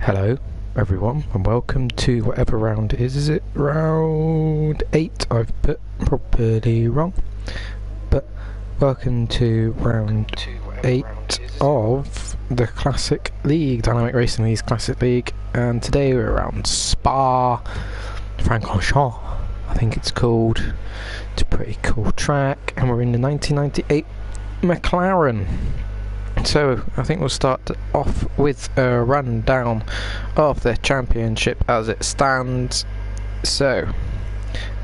Hello everyone and welcome to whatever round it is. Is it round 8? I've put probably wrong, but welcome to round 8 of the Classic League, Dynamic Racing League's Classic League, and today we're around Spa-Francorchamps, I think it's called. It's a pretty cool track, and we're in the 1998 McLaren. So I think we'll start off with a rundown of the championship as it stands. So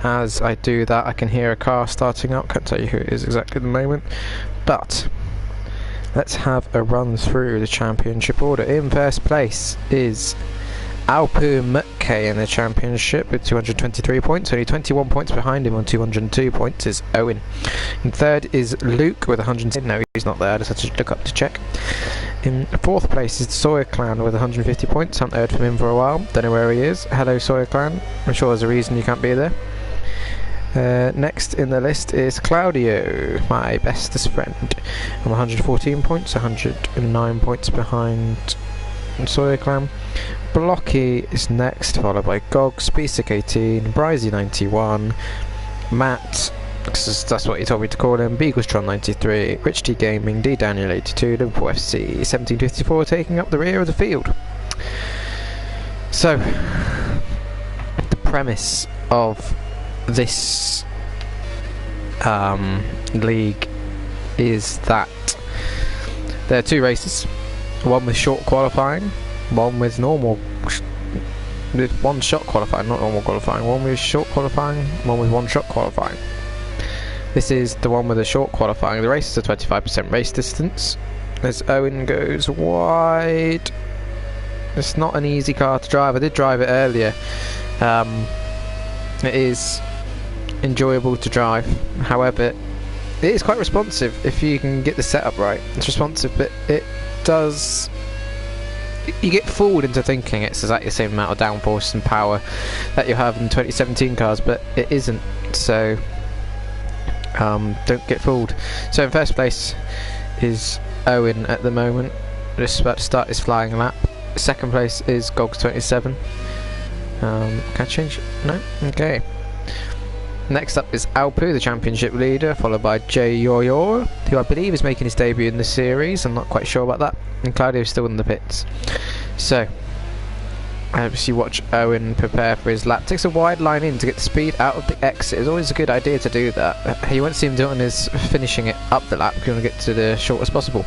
as I do that, I can hear a car starting up. Can't tell you who it is exactly at the moment, but let's have a run through the championship order. In first place is Alpu Mutke in the championship with 223 points. Only 21 points behind him on 202 points is Owen. In third is Luke with 110. No, he's not there. I just had to look up to check. In fourth place is Sawyer Clan with 150 points. Haven't heard from him for a while. Don't know where he is. Hello, Sawyer Clan. I'm sure there's a reason you can't be there. Next in the list is Claudio, my bestest friend, on 114 points. 109 points behind Sawyer Clan. Blocky is next, followed by Gogs, Spisak 18, Bryzy 91, Matt, that's what he told me to call him, Beaglestron 93, Rich T Gaming, D Daniel 82, Liverpool FC 1754 taking up the rear of the field. So, the premise of this league is that there are two races, one with short qualifying, one with one shot qualifying, not normal qualifying, one with short qualifying, one with one shot qualifying. This is the one with the short qualifying. The race is a 25% race distance as Owen goes wide. It's not an easy car to drive. I did drive it earlier. It is enjoyable to drive, however it is quite responsive if you can get the setup right. It's responsive, but it does, you get fooled into thinking it's exactly the same amount of downforce and power that you have in 2017 cars, but it isn't, so don't get fooled. So in first place is Owen at the moment, just about to start his flying lap. Second place is Gogs 27. Can I change it? No? Okay. Next up is Alpu, the championship leader, followed by Jay Yoyor, who I believe is making his debut in the series. I'm not quite sure about that. And Claudio's still in the pits. So, as you watch Owen prepare for his lap, takes a wide line in to get the speed out of the exit. It's always a good idea to do that. You won't see him doing his finishing it up the lap. You want to get to the shortest possible.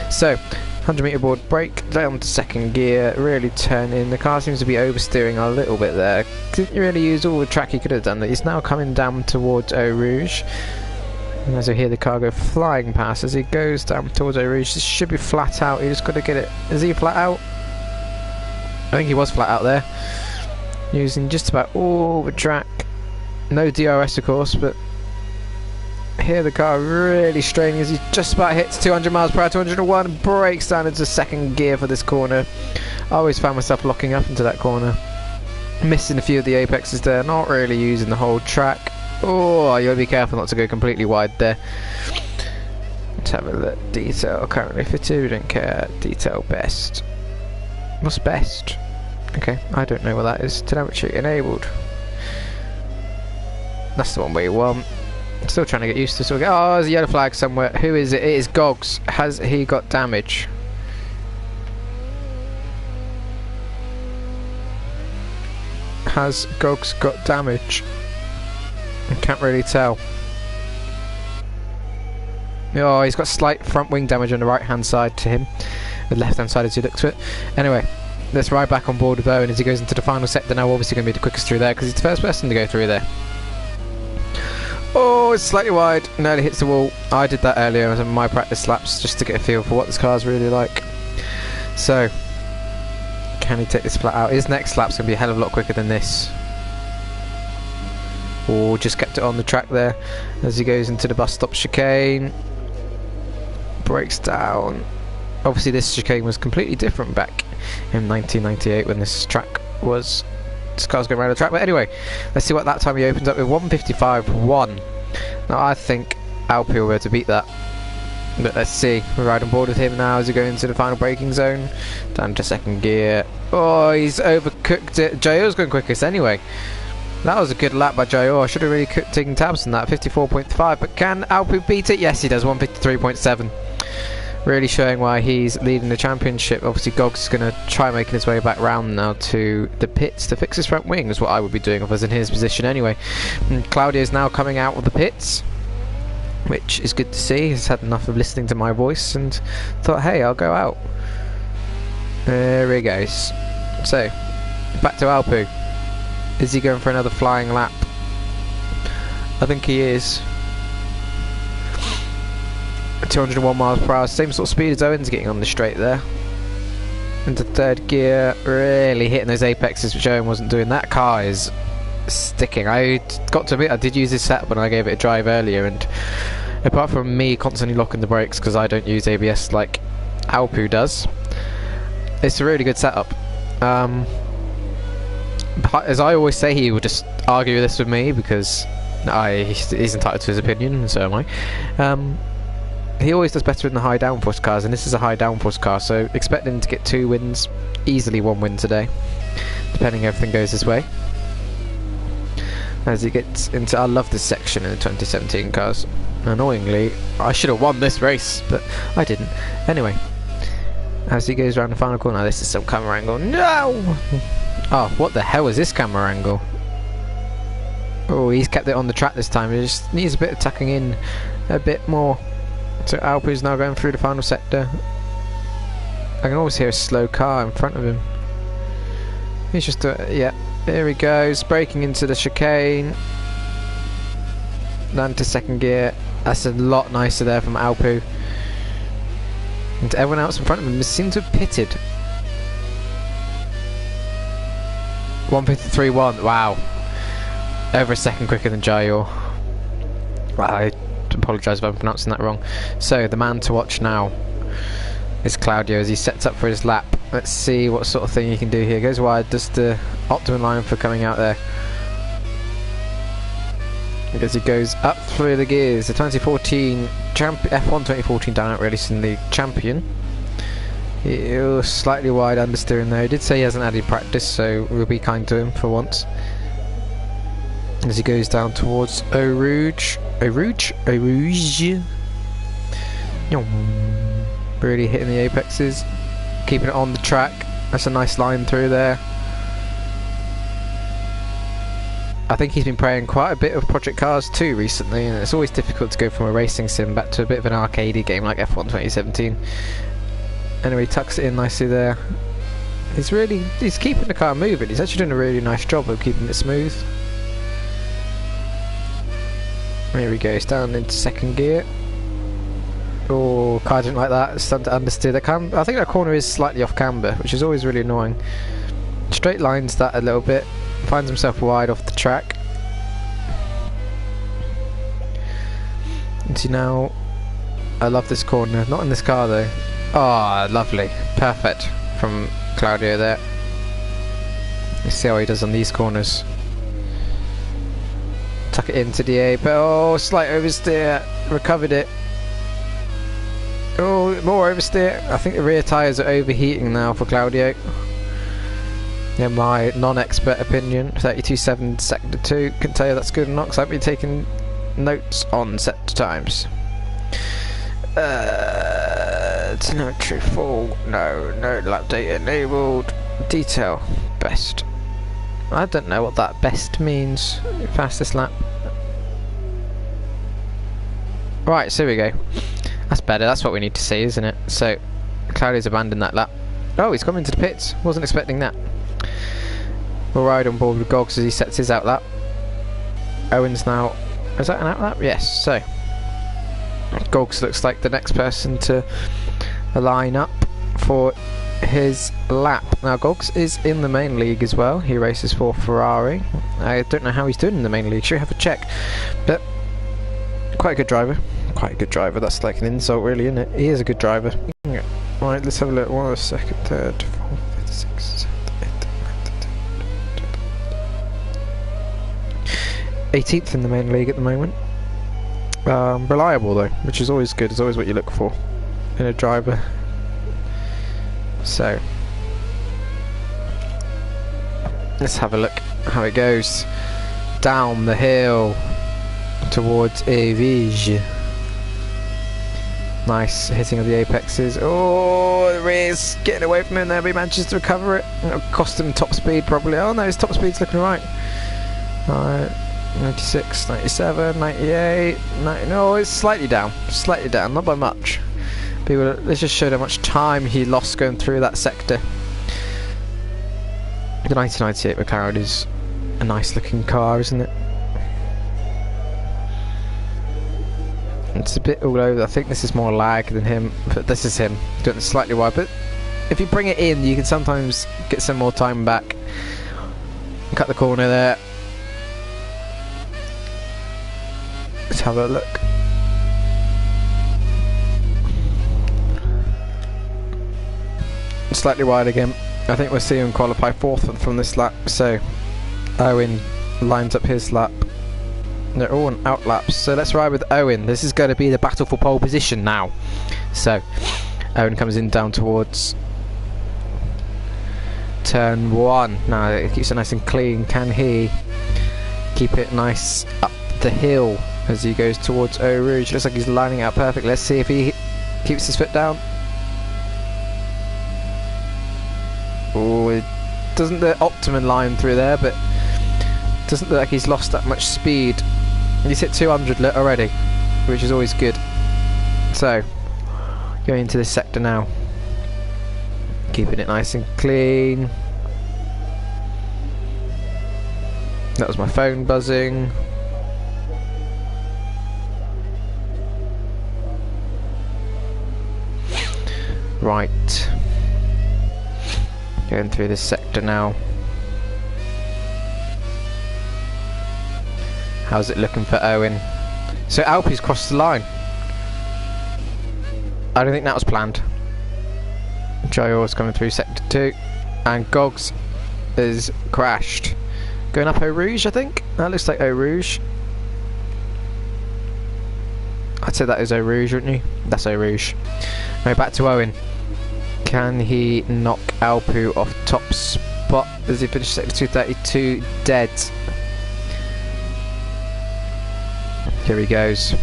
So, 100 metre board brake, down to second gear, really turn in. The car seems to be oversteering a little bit there. Didn't really use all the track he could have done. He's now coming down towards Eau Rouge. And as I hear the car go flying past, as he goes down towards Eau Rouge, this should be flat out. You just got to get it. Is he flat out? I think he was flat out there. Using just about all the track. No DRS of course, but hear the car really straining as he just about hits 200 miles per hour, 201, breaks down into second gear for this corner. I always found myself locking up into that corner, missing a few of the apexes there, not really using the whole track. Oh, you gotta be careful not to go completely wide there. Let's have a look. Detail currently fitted, we don't care. Detail best. What's best? Okay, I don't know what that is. Telemetry enabled. That's the one we want. Still trying to get used to this. Oh, there's a yellow flag somewhere. Who is it? It is Gogs. Has he got damage? Has Gogs got damage? I can't really tell. Oh, he's got slight front wing damage on the right hand side to him. The left hand side as you look to it. Anyway, let's ride back on board with Owen as he goes into the final sector now. Obviously going to be the quickest through there because he's the first person to go through there. Oh, it's slightly wide, nearly hits the wall. I did that earlier on my practice laps just to get a feel for what this car's really like. So, can he take this flat out? His next lap's going to be a hell of a lot quicker than this. Oh, just kept it on the track there as he goes into the bus stop chicane. Breaks down. Obviously this chicane was completely different back in 1998 when this track was... This car's going around the track, but anyway, let's see what that time he opens up with. 155.1. Now I think Alpi will be able to beat that. But let's see, we're right on board with him now as we go into the final braking zone. Down to second gear. Oh, he's overcooked it. Jayo's going quickest anyway. That was a good lap by Jayo. I should have really taken tabs on that. 54.5, but can Alpu beat it? Yes, he does. 153.7. Really showing why he's leading the championship. Obviously, Gogs is going to try making his way back round now to the pits to fix his front wing, is what I would be doing if I was in his position anyway. And Claudio's now coming out of the pits, which is good to see. He's had enough of listening to my voice and thought, hey, I'll go out. There he goes. So, back to Alpu. Is he going for another flying lap? I think he is. 201 miles per hour, same sort of speed as Owen's getting on the straight there. Into third gear, really hitting those apexes, which Owen wasn't doing. That car is sticking. I got to admit, I did use this setup when I gave it a drive earlier, and apart from me constantly locking the brakes because I don't use ABS like Alpu does, it's a really good setup. As I always say, he will just argue this with me because he's entitled to his opinion, and so am I. He always does better in the high downforce cars, and this is a high downforce car, so expect him to get 2 wins, easily 1 win today, depending if everything goes his way. As he gets into, I love this section in the 2017 cars. Annoyingly, I should have won this race, but I didn't. Anyway, as he goes around the final corner, this is some camera angle. No! Oh, what the hell is this camera angle? Oh, he's kept it on the track this time. He just needs a bit of tucking in a bit more. So Alpu's now going through the final sector. I can always hear a slow car in front of him. He's just, yeah, there he goes, braking into the chicane. Down to second gear. That's a lot nicer there from Alpu. And everyone else in front of him seems to have pitted. 153.1, wow. Over a second quicker than Jayor. I apologise if I'm pronouncing that wrong. So the man to watch now is Claudio as he sets up for his lap. Let's see what sort of thing he can do here. Goes wide, does the optimum line for coming out there. As he goes up through the gears, the 2014 F1 2014 Down Out Racing League champion. He was slightly wide understeering there. He did say he hasn't had any practice, so we'll be kind to him for once. As he goes down towards Eau Rouge. Really hitting the apexes, keeping it on the track. That's a nice line through there. I think he's been playing quite a bit of Project Cars 2 recently, and it's always difficult to go from a racing sim back to a bit of an arcadey game like F1 2017. Anyway, tucks it in nicely there. He's keeping the car moving. He's actually doing a really nice job of keeping it smooth. Here he goes, down into second gear. Oh, car didn't like that. It's starting to understeer. I think that corner is slightly off camber, which is always really annoying. Straight lines that a little bit. Finds himself wide off the track. And see now, I love this corner. Not in this car though. Oh, lovely. Perfect from Claudio there. Let's see how he does on these corners. Tuck it into the A, but oh, slight oversteer. Recovered it. Oh, more oversteer. I think the rear tyres are overheating now for Claudio. Yeah, my non-expert opinion. 32.7 sector 2. Couldn't tell you that's good or not because I've been taking notes on sector times. Telemetry full. No lap data enabled. Detail best. I don't know what that best means. Fastest lap. Right, so here we go. That's better, that's what we need to see, isn't it? So, Claudio's abandoned that lap. Oh, he's come into the pits. Wasn't expecting that. We'll ride on board with Gogs as he sets his out lap. Owen's now... Is that an out lap? Yes, so... Gogs looks like the next person to line up for his lap. Now Gogs is in the main league as well. He races for Ferrari. I don't know how he's doing in the main league. Should have a check. But quite a good driver. Quite a good driver. That's like an insult really, isn't it? He is a good driver. Right, let's have a look. 1 second, third, 4, 5, 6, 7, 8, 18th in the main league at the moment. reliable though, which is always good. It's always what you look for in a driver. So let's have a look how it goes down the hill towards Avige. Nice hitting of the apexes. Oh, the rear's getting away from him there, but he manages to recover it. It'll cost him top speed probably. Oh no, his top speed's looking right. 96, 97, 98, 90, no, it's slightly down, not by much. But let's just show how much time he lost going through that sector. The 1998 McLaren is a nice looking car, isn't it? It's a bit all over. I think this is more lag than him, but this is him doing it slightly wide. But if you bring it in, you can sometimes get some more time back. Cut the corner there. Let's have a look. Slightly wide again. I think we'll see him qualify 4th from this lap. So Owen lines up his lap. They're all on out laps. So let's ride with Owen. This is going to be the battle for pole position now. So Owen comes in down towards turn 1. Now it keeps it nice and clean. Can he keep it nice up the hill as he goes towards Eau Rouge? Looks like he's lining out perfect. Let's see if he keeps his foot down. Oh, it doesn't the Optimum line through there, but doesn't look like he's lost that much speed. He's hit 200 already, which is always good. So going into this sector now, keeping it nice and clean. That was my phone buzzing. Right, going through this sector now. How's it looking for Owen? So Alpi's crossed the line. I don't think that was planned. Jayor's coming through sector 2, and Gogs is crashed. Going up Eau Rouge, I think. That looks like Eau Rouge. I'd say that is Eau Rouge, wouldn't you? That's Eau Rouge. Right, back to Owen. Can he knock Alpu off top spot as he finished sector 232 dead? Here he goes.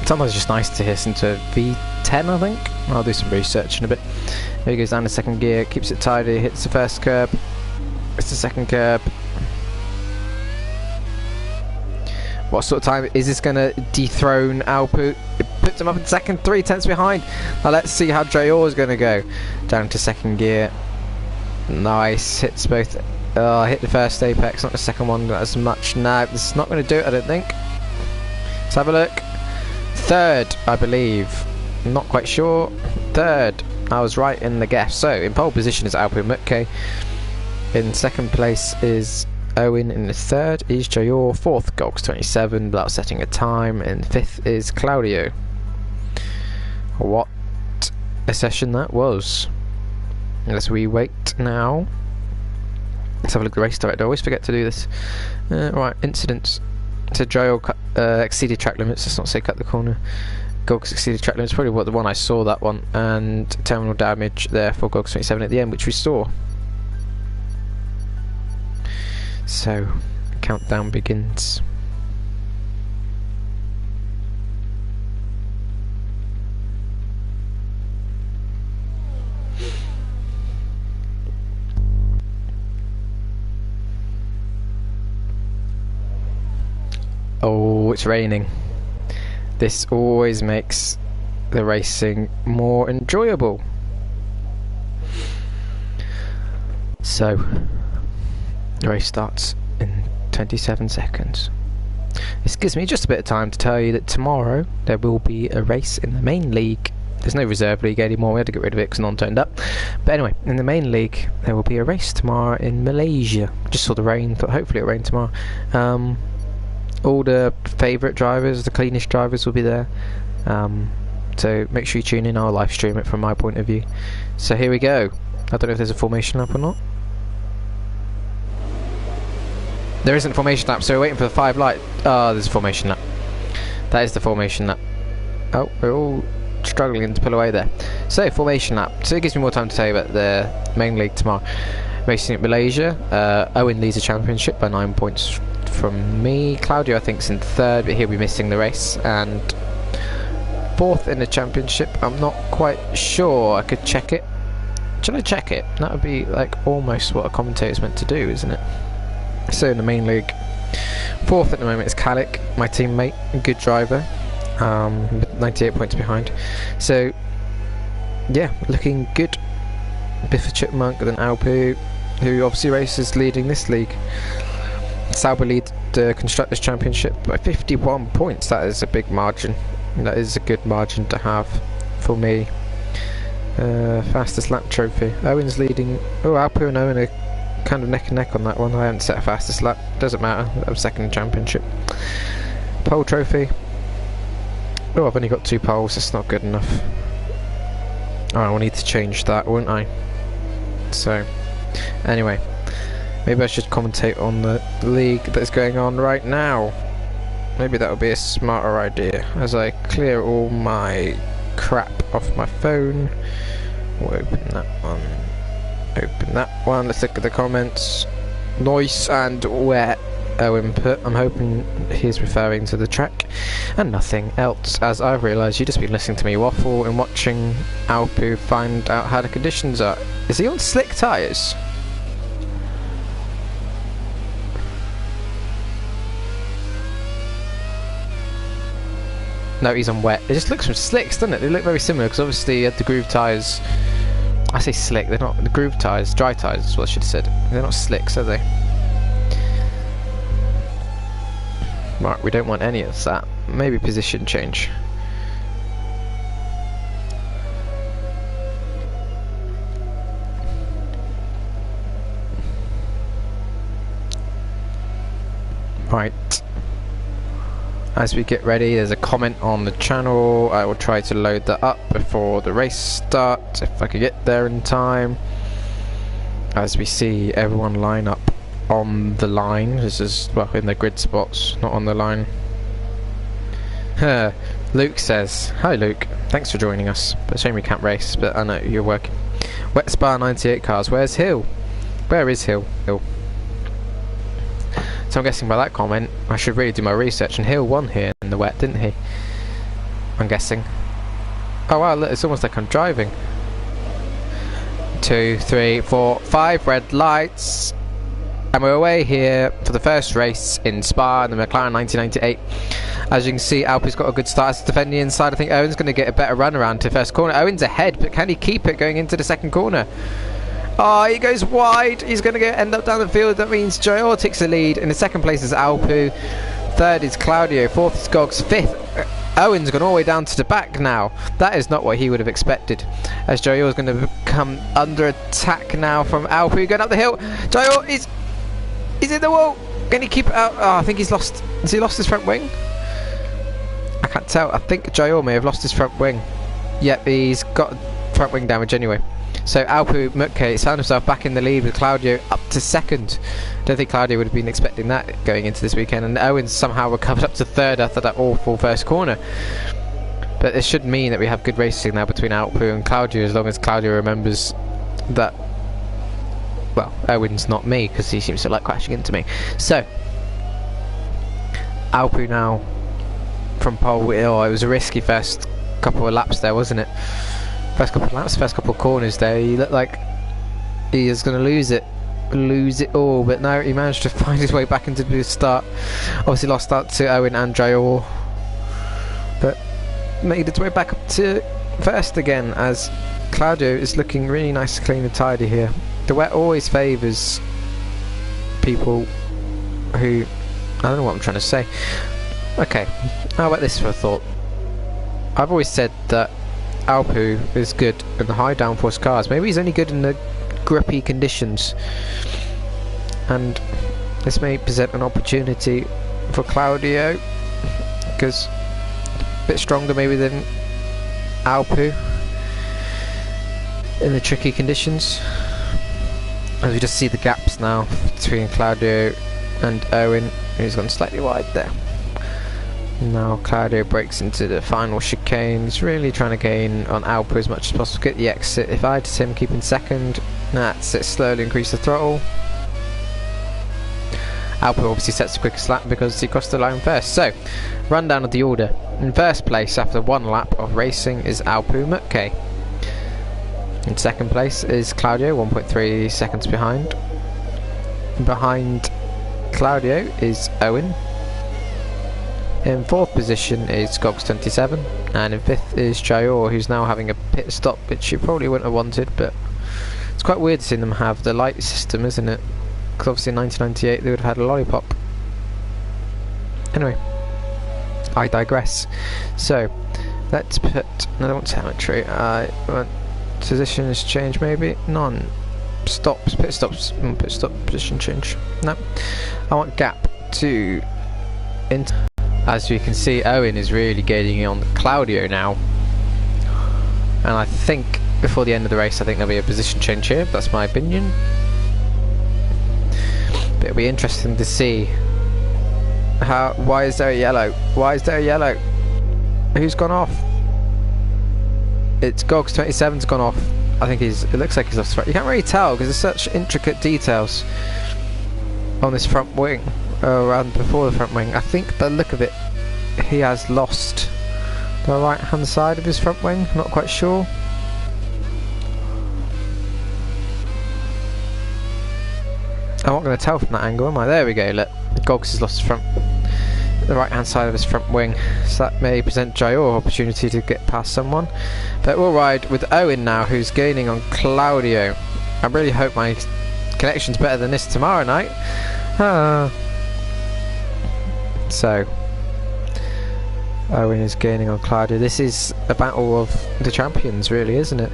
Sometimes it's just nice to listen to V10, I think. I'll do some research in a bit. Here he goes down the second gear, keeps it tidy, hits the first curb, hits the second curb. What sort of time is this going to dethrone Alpu? It puts him up in second, 3 tenths behind. Now let's see how Jayor is going to go. Down to second gear. Nice, hits both. Hit the first apex, not the second one as much. No, this is not going to do it, I don't think. Let's have a look. Third, I believe. Not quite sure. Third. I was right in the guess. So, in pole position is Alpu Mutke. In second place is Owen. In the third is Jayor. Fourth, Golks 27 without setting a time. And fifth is Claudio. What a session that was. Let's wait now. Let's have a look at the race director. I always forget to do this. Right, incidents. So Jayor exceeded track limits. Let's not say cut the corner. Golks exceeded track limits. Probably what the one I saw, that one. And terminal damage there for Golks 27 at the end, which we saw. So, countdown begins. Oh, it's raining. This always makes the racing more enjoyable. So, the race starts in 27 seconds. This gives me just a bit of time to tell you that tomorrow there will be a race in the main league. There's no reserve league anymore, we had to get rid of it because none turned up. But anyway, in the main league there will be a race tomorrow in Malaysia. Just saw the rain, thought hopefully it'll rain tomorrow. All the favourite drivers, the cleanest drivers will be there. So make sure you tune in, I'll live stream it from my point of view. So here we go. I don't know if there's a formation lap or not. There isn't a formation lap, so we're waiting for the 5 light. Oh, there's a formation lap. That is the formation lap. Oh, we're all struggling to pull away there. So, formation lap. So it gives me more time to tell you about the main league tomorrow. Racing at Malaysia. Owen leads the championship by 9 points from me. Claudio, I think, is in 3rd, but he'll be missing the race. And 4th in the championship. I'm not quite sure. I could check it. Should I check it? That would be like almost what a commentator's meant to do, isn't it? So in the main league, 4th at the moment is Kalik, my teammate, good driver, 98 points behind. So yeah, looking good. Biffa Chipmunk, then Alpu, who obviously races leading this league. Sauber lead the Constructors' Championship by 51 points. That is a big margin. That is a good margin to have for me. Fastest lap trophy. Owen's leading. Oh, Alpu and Owen are kind of neck and neck on that one. I haven't set a fastest lap. Doesn't matter. I'm 2nd in championship. Pole trophy. Oh, I've only got 2 poles. That's not good enough. Oh, I will need to change that, won't I? So, anyway, maybe I should commentate on the league that's going on right now. Maybe that would be a smarter idea as I clear all my crap off my phone. We'll open that one. Open that one. Let's look at the comments. Nice and wet. Owen put. I'm hoping he's referring to the track and nothing else, as I've realised you've just been listening to me waffle and watching Alpu find out how the conditions are. Is he on slick tyres? No, he's on wet. It just looks from slicks, doesn't it? They look very similar because obviously he had the groove tyres. I say slick, they're not the groove tyres, dry tyres is what I should have said. They're not slicks, are they? Right, we don't want any of that. Maybe position change. Right. As we get ready, there's a comment on the channel. I will try to load that up before the race starts, if I could get there in time. As we see everyone line up on the line. This is, well, in the grid spots, not on the line. Luke says, hi Luke, thanks for joining us. But shame we can't race, but I know you're working. Wet Spa 98 cars, where's Hill? Where is Hill? Hill. So I'm guessing by that comment, I should really do my research, and Hill won here in the wet, didn't he? I'm guessing. Oh wow, look, it's almost like I'm driving. 2, 3, 4, 5 red lights. And we're away here for the first race in Spa in the McLaren 1998. As you can see, Alpu's got a good start to defend the inside. I think Owen's going to get a better run around to first corner. Owen's ahead, but can he keep it going into the second corner? Oh, he goes wide. He's going to end up down the field. That means Joel takes the lead. In the second place is Alpu. 3rd is Claudio. 4th is Gogs. 5th, Owen's gone all the way down to the back now. That is not what he would have expected. As Joel is going to come under attack now from Alpu. Going up the hill. Joel is... He's in the wall. Can he keep it out? Oh, I think he's lost. Has he lost his front wing? I can't tell. I think Joel may have lost his front wing. Yep, he's got front wing damage anyway. So Alpu Mutke has found himself back in the lead with Claudio up to 2nd. Don't think Claudio would have been expecting that going into this weekend. And Owen's somehow recovered up to 3rd after that awful first corner. But it should mean that we have good racing now between Alpu and Claudio, as long as Claudio remembers that. Well, Owen's not me, because he seems to like crashing into me. So, Alpu now from pole. Oh, it was a risky first couple of laps there, wasn't it? First couple of laps, first couple of corners there. He looked like he is going to lose it all. But no, he managed to find his way back into the start. Obviously lost out to Owen and Joel, but made its way back up to first again, as Claudio is looking really nice, clean and tidy here. The wet always favours people who... I don't know what I'm trying to say. Okay, how about this for a thought? I've always said that Alpu is good in the high downforce cars. Maybe he's only good in the grippy conditions. And this may present an opportunity for Claudio, because a bit stronger maybe than Alpu. in the tricky conditions. As we just see the gaps now between Claudio and Owen, who's gone slightly wide there. Now Claudio breaks into the final chicane. He's really trying to gain on Alpo as much as possible, get the exit. If I just him keeping second, that's it, slowly increase the throttle. Alpo obviously sets the quickest lap because he crossed the line first. So, rundown of the order. In first place after one lap of racing is Alpo Mutke. In second place is Claudio, 1.3 seconds behind. Behind Claudio is Owen. In fourth position is Gogs27, and in fifth is Jayor, who's now having a pit stop, which you probably wouldn't have wanted, but it's quite weird seeing them have the light system, isn't it? Because obviously in 1998 they would have had a lollipop. Anyway, I digress. So, let's put, I don't want telemetry, I want positions change maybe, none. Stops, pit stops, pit stop, position change, no. I want gap to as you can see, Owen is really gaining on Claudio now, and I think before the end of the race I think there'll be a position change here. That's my opinion, but it'll be interesting to see why is there a yellow? Why is there a yellow? Who's gone off? It's Gogs27's gone off. I think it looks like he's off the front. You can't really tell because there's such intricate details on this front wing. Around before the front wing. I think by the look of it he has lost the right hand side of his front wing, not quite sure. I'm not going to tell from that angle, am I? There we go, look, Gogs has lost the right hand side of his front wing, so that may present Jayor opportunity to get past someone, but we'll ride with Owen now, who's gaining on Claudio. I really hope my connection's better than this tomorrow night. So, Owen is gaining on Claudio. This is a battle of the champions, really, isn't it?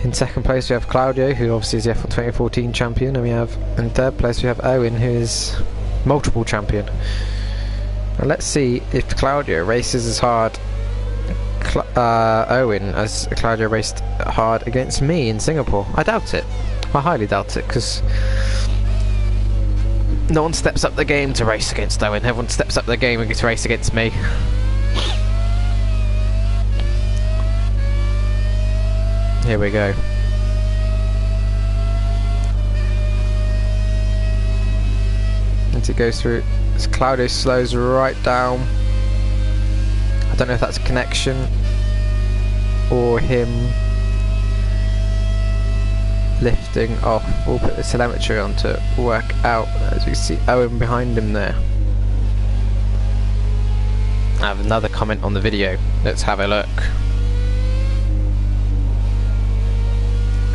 In second place we have Claudio, who obviously is the F1 2014 champion, and in third place we have Owen, who is multiple champion. Now let's see if Claudio races as hard Owen as Claudio raced hard against me in Singapore. I doubt it. I highly doubt it, because no one steps up the game to race against Owen. Everyone steps up the game and gets to race against me. Here we go. As it goes through, as Claudio slows right down. I don't know if that's a connection or him lifting off. We'll put the telemetry on to work out, as we see Owen behind him there. I have another comment on the video. Let's have a look.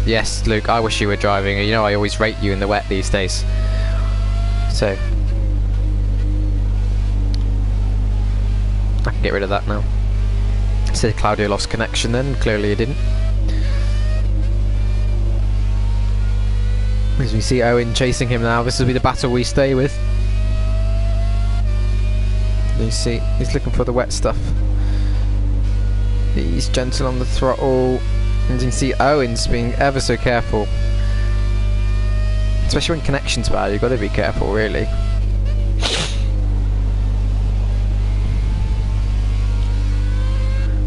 Yes, Luke, I wish you were driving. You know I always rate you in the wet these days. So I can get rid of that now. Said Claudio lost connection then, clearly he didn't. As we see Owen chasing him now, this will be the battle we stay with. You see, he's looking for the wet stuff. He's gentle on the throttle. And you can see Owen's being ever so careful. Especially when connection's bad, you've got to be careful, really.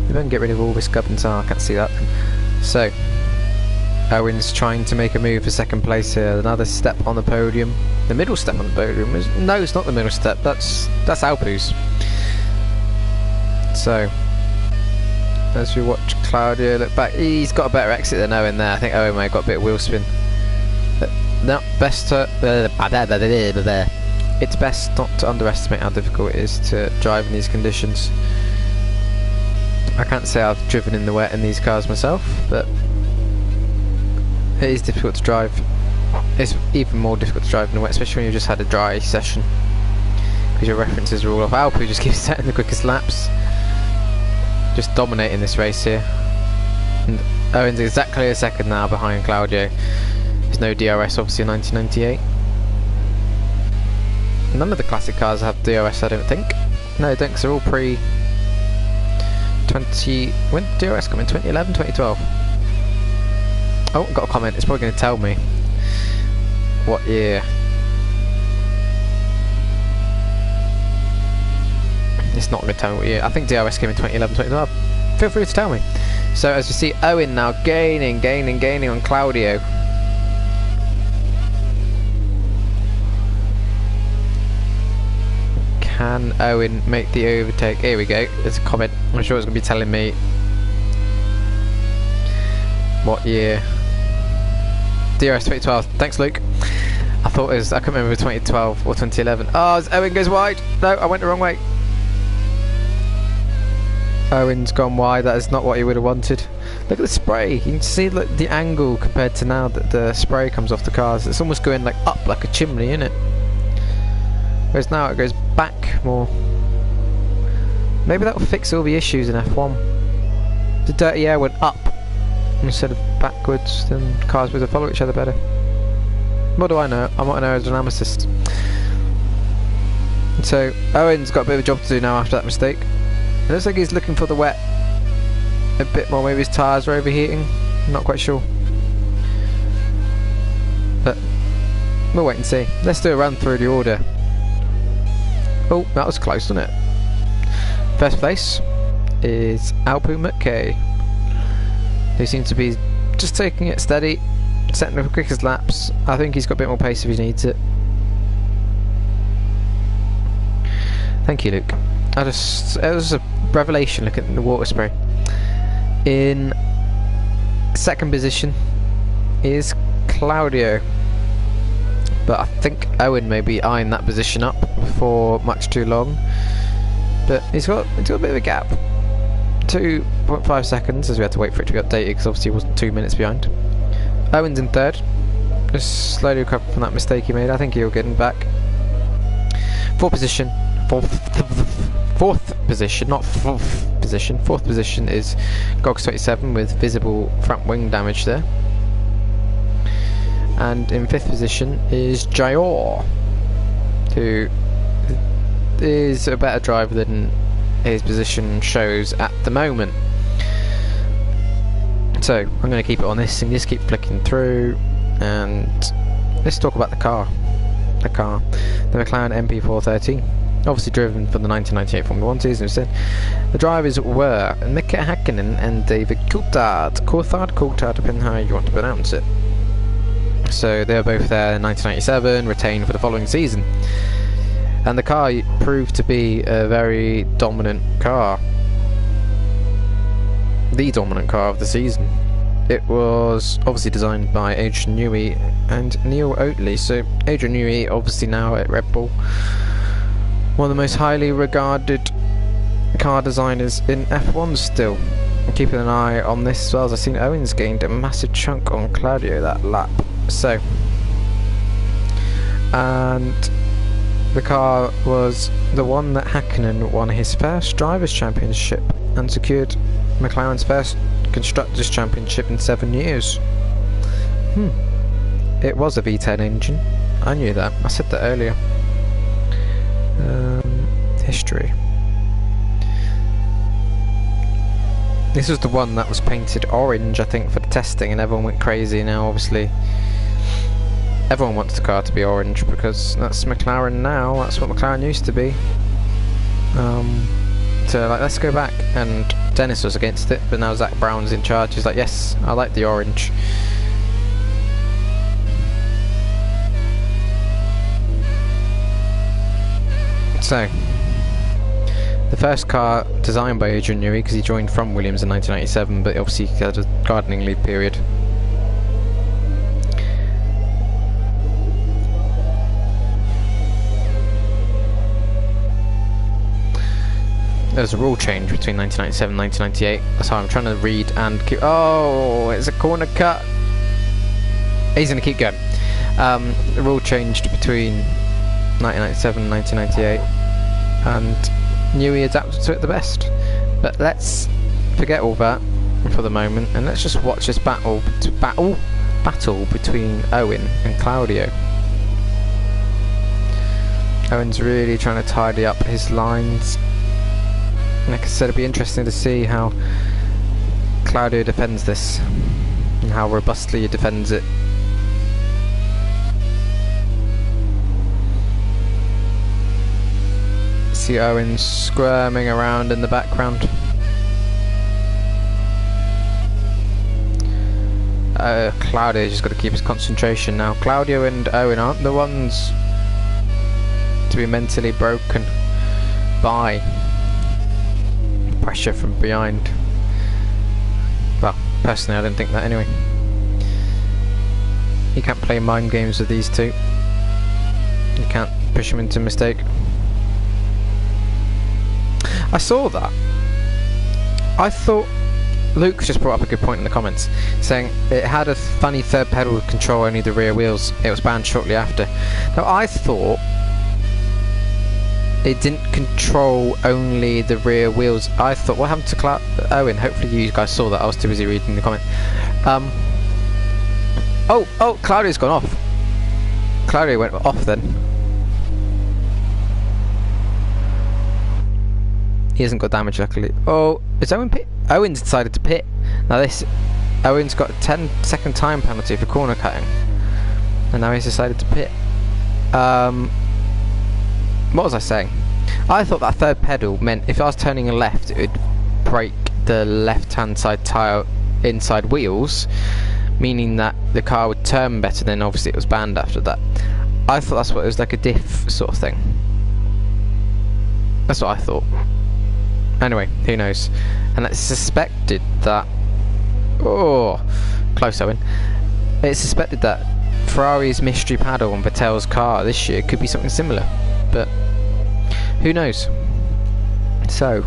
We don't get rid of all this gubbins. I can't see that. So, Owen's trying to make a move for second place here. Another step on the podium. The middle step on the podium is, no, it's not the middle step. That's Alpu's. So, as we watch Claudio look back, he's got a better exit than Owen there. I think Owen may have got a bit of wheel spin. But no, best to it's best not to underestimate how difficult it is to drive in these conditions. I can't say I've driven in the wet in these cars myself, but it is difficult to drive. It's even more difficult to drive in the wet, especially when you've just had a dry session, because your references are all off. Alpu just keeps setting the quickest laps, just dominating this race here. And Owen's exactly a second now behind Claudio. There's no DRS obviously in 1998. None of the classic cars have DRS, I don't think. No, I don't, because they're all pre 20. When did DRS come in? 2011, 2012? Oh, got a comment. It's probably going to tell me what year. It's not going to tell me what year. I think DRS came in 2011, 2012. Feel free to tell me. So as you see, Owen now gaining on Claudio. Can Owen make the overtake? Here we go. There's a comment. I'm sure it's going to be telling me what year. DRS 2012. Thanks, Luke. I thought it was, I couldn't remember 2012 or 2011. Oh, Owen goes wide. No, I went the wrong way. Owen's gone wide. That is not what he would have wanted. Look at the spray. You can see the angle compared to now that the spray comes off the cars. It's almost going like up like a chimney, isn't it? Whereas now it goes back more. Maybe that will fix all the issues in F1. The dirty air went up instead of backwards, then cars would have followed each other better. What do I know? I'm not an aerodynamicist. So Owen's got a bit of a job to do now after that mistake. It looks like he's looking for the wet a bit more. Maybe his tyres are overheating. I'm not quite sure. But we'll wait and see. Let's do a run through the order. Oh, that was close, wasn't it? First place is Alpu McKay, who seems to be just taking it steady, setting the quickest laps. I think he's got a bit more pace if he needs it. Thank you, Luke. It was a revelation looking at the water spray. In second position is Claudio, but I think Owen may be eyeing that position up for much too long. But he's got a bit of a gap, 2.5 seconds, as we had to wait for it to be updated because obviously he wasn't 2 minutes behind. Owen's in third, just slowly recovering from that mistake he made. I think he'll get him back. Fourth position, fourth position, not fourth position. Fourth position is Gogs 27 with visible front wing damage there. And in fifth position is Jayor, who is a better driver than his position shows at the moment. So I'm going to keep it on this and just keep flicking through, and let's talk about the car. The McLaren MP413, obviously driven for the 1998 Formula 1 season. Instead, the drivers were Mika Hakkinen and David Coulthard, depending how you want to pronounce it. So they were both there in 1997, retained for the following season. And the car proved to be a very dominant car. The dominant car of the season. It was obviously designed by Adrian Newey and Neil Oatley. So Adrian Newey, obviously now at Red Bull, one of the most highly regarded car designers in F1 still. I'm keeping an eye on this as well, as I've seen Owens gained a massive chunk on Claudio that lap. So, and the car was the one that Hakkinen won his first Drivers' Championship and secured McLaren's first Constructors' Championship in 7 years. It was a V10 engine. I knew that. I said that earlier. History. This was the one that was painted orange, I think, for the testing, and everyone went crazy. Now, obviously, everyone wants the car to be orange because that's McLaren now. That's what McLaren used to be. So, like, let's go back. And Dennis was against it, but now Zach Brown's in charge. He's like, yes, I like the orange. So, the first car designed by Adrian Newey, because he joined from Williams in 1997, but obviously he had a gardening leave period. There's a rule change between 1997 and 1998. That's how I'm trying to read and keep. Oh, it's a corner cut. He's going to keep going. The rule changed between 1997 and 1998, and Newey adapted to it the best. But let's forget all that for the moment, and let's just watch this battle between Owen and Claudio. Owen's really trying to tidy up his lines. Like I said, it'll be interesting to see how Claudio defends this. and how robustly he defends it. See Owen squirming around in the background. Claudio's just got to keep his concentration now. Claudio and Owen aren't the ones to be mentally broken by pressure from behind. Well, personally I don't think that anyway. You can't play mind games with these two. You can't push them into a mistake. I saw that. I thought Luke just brought up a good point in the comments, saying it had a funny third pedal to control only the rear wheels. It was banned shortly after. Now I thought it didn't control only the rear wheels. I thought, what happened to Owen? Hopefully you guys saw that. I was too busy reading the comment. Oh, Claudio's gone off. Claudio went off then. He hasn't got damage luckily. Oh, is Owen pit? Owen's decided to pit. Now this, Owen's got a 10-second time penalty for corner cutting. And now he's decided to pit. What was I saying? I thought that third pedal meant if I was turning left it would break the left hand side tyre inside wheels, meaning that the car would turn better. Then obviously it was banned after that. I thought that's what it was, like a diff sort of thing. That's what I thought. Anyway, who knows? And it's suspected that... Oh, close Owen. It's suspected that Ferrari's mystery paddle on Vettel's car this year could be something similar. But who knows? So,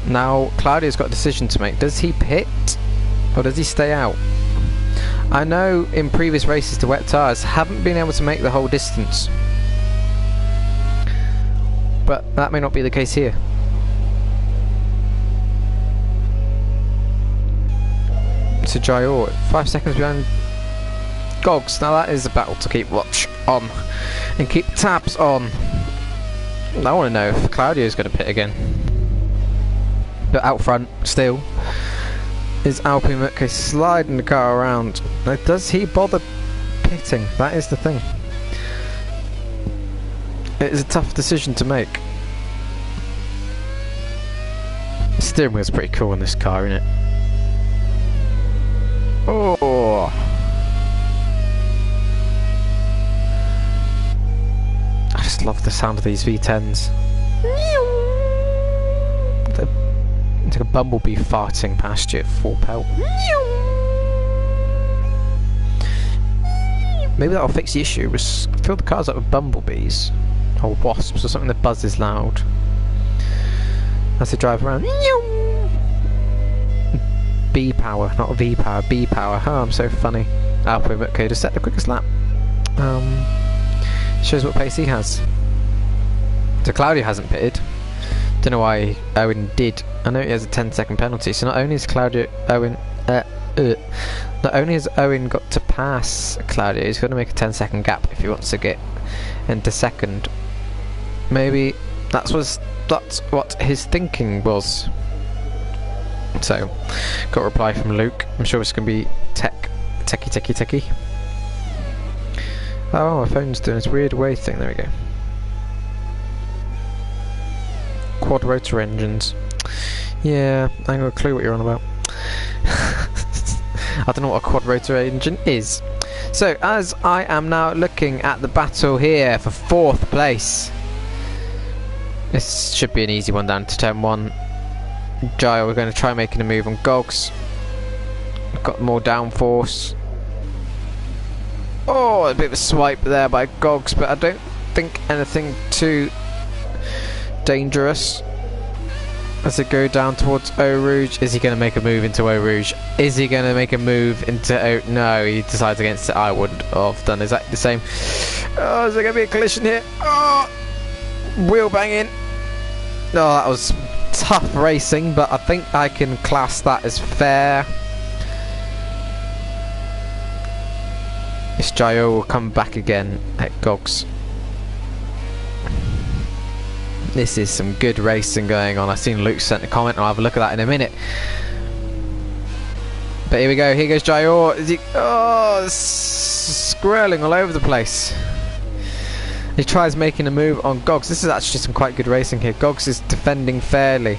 now Claudio's got a decision to make. Does he pit? Or does he stay out? I know in previous races the wet tyres haven't been able to make the whole distance. But that may not be the case here. To Jayor, 5 seconds behind Gogs. Now that is a battle to keep watch on and keep tabs on. I want to know if Claudio's going to pit again. But out front still is Alpine sliding the car around. Now, does he bother pitting? That is the thing. It is a tough decision to make. The steering wheel's pretty cool in this car, isn't it? Oh! I just love the sound of these V10s. It's like a bumblebee farting past you at full pelt. Maybe that'll fix the issue. Just fill the cars up with bumblebees or wasps or something that buzzes loud as they drive around. B power, not V power, B power. Oh, I'm so funny. Alpine okay to set the quickest lap. Shows what pace he has. So Claudio hasn't pitted. Don't know why Owen did. I know he has a 10-second penalty. So not only has not only has Owen got to pass Claudio, he's got to make a 10-second gap if he wants to get into second. Maybe that's what his thinking was. So, got a reply from Luke. I'm sure it's going to be techie. Oh, my phone's doing this weird wave thing. There we go. Quad rotor engines. Yeah, I ain't got a clue what you're on about. I don't know what a quad rotor engine is. So, as I am now looking at the battle here for 4th place. This should be an easy one down to turn 1. Jail, we're going to try making a move on Gogs. Got more downforce. Oh, a bit of a swipe there by Gogs, but I don't think anything too dangerous. As they go down towards Eau Rouge, is he going to make a move into Eau Rouge? Is he going to make a move into No, he decides against it. I wouldn't have done exactly the same. Oh, is there going to be a collision here? Oh, wheel banging. Oh, that was tough racing, but I think I can class that as fair. This Jayo will come back again at Gogs. This is some good racing going on. I've seen Luke sent a comment. I'll have a look at that in a minute. But here we go. Here goes Jayor. Is he? Oh, squirreling all over the place. He tries making a move on Gogs. This is actually some quite good racing here. Gogs is defending fairly.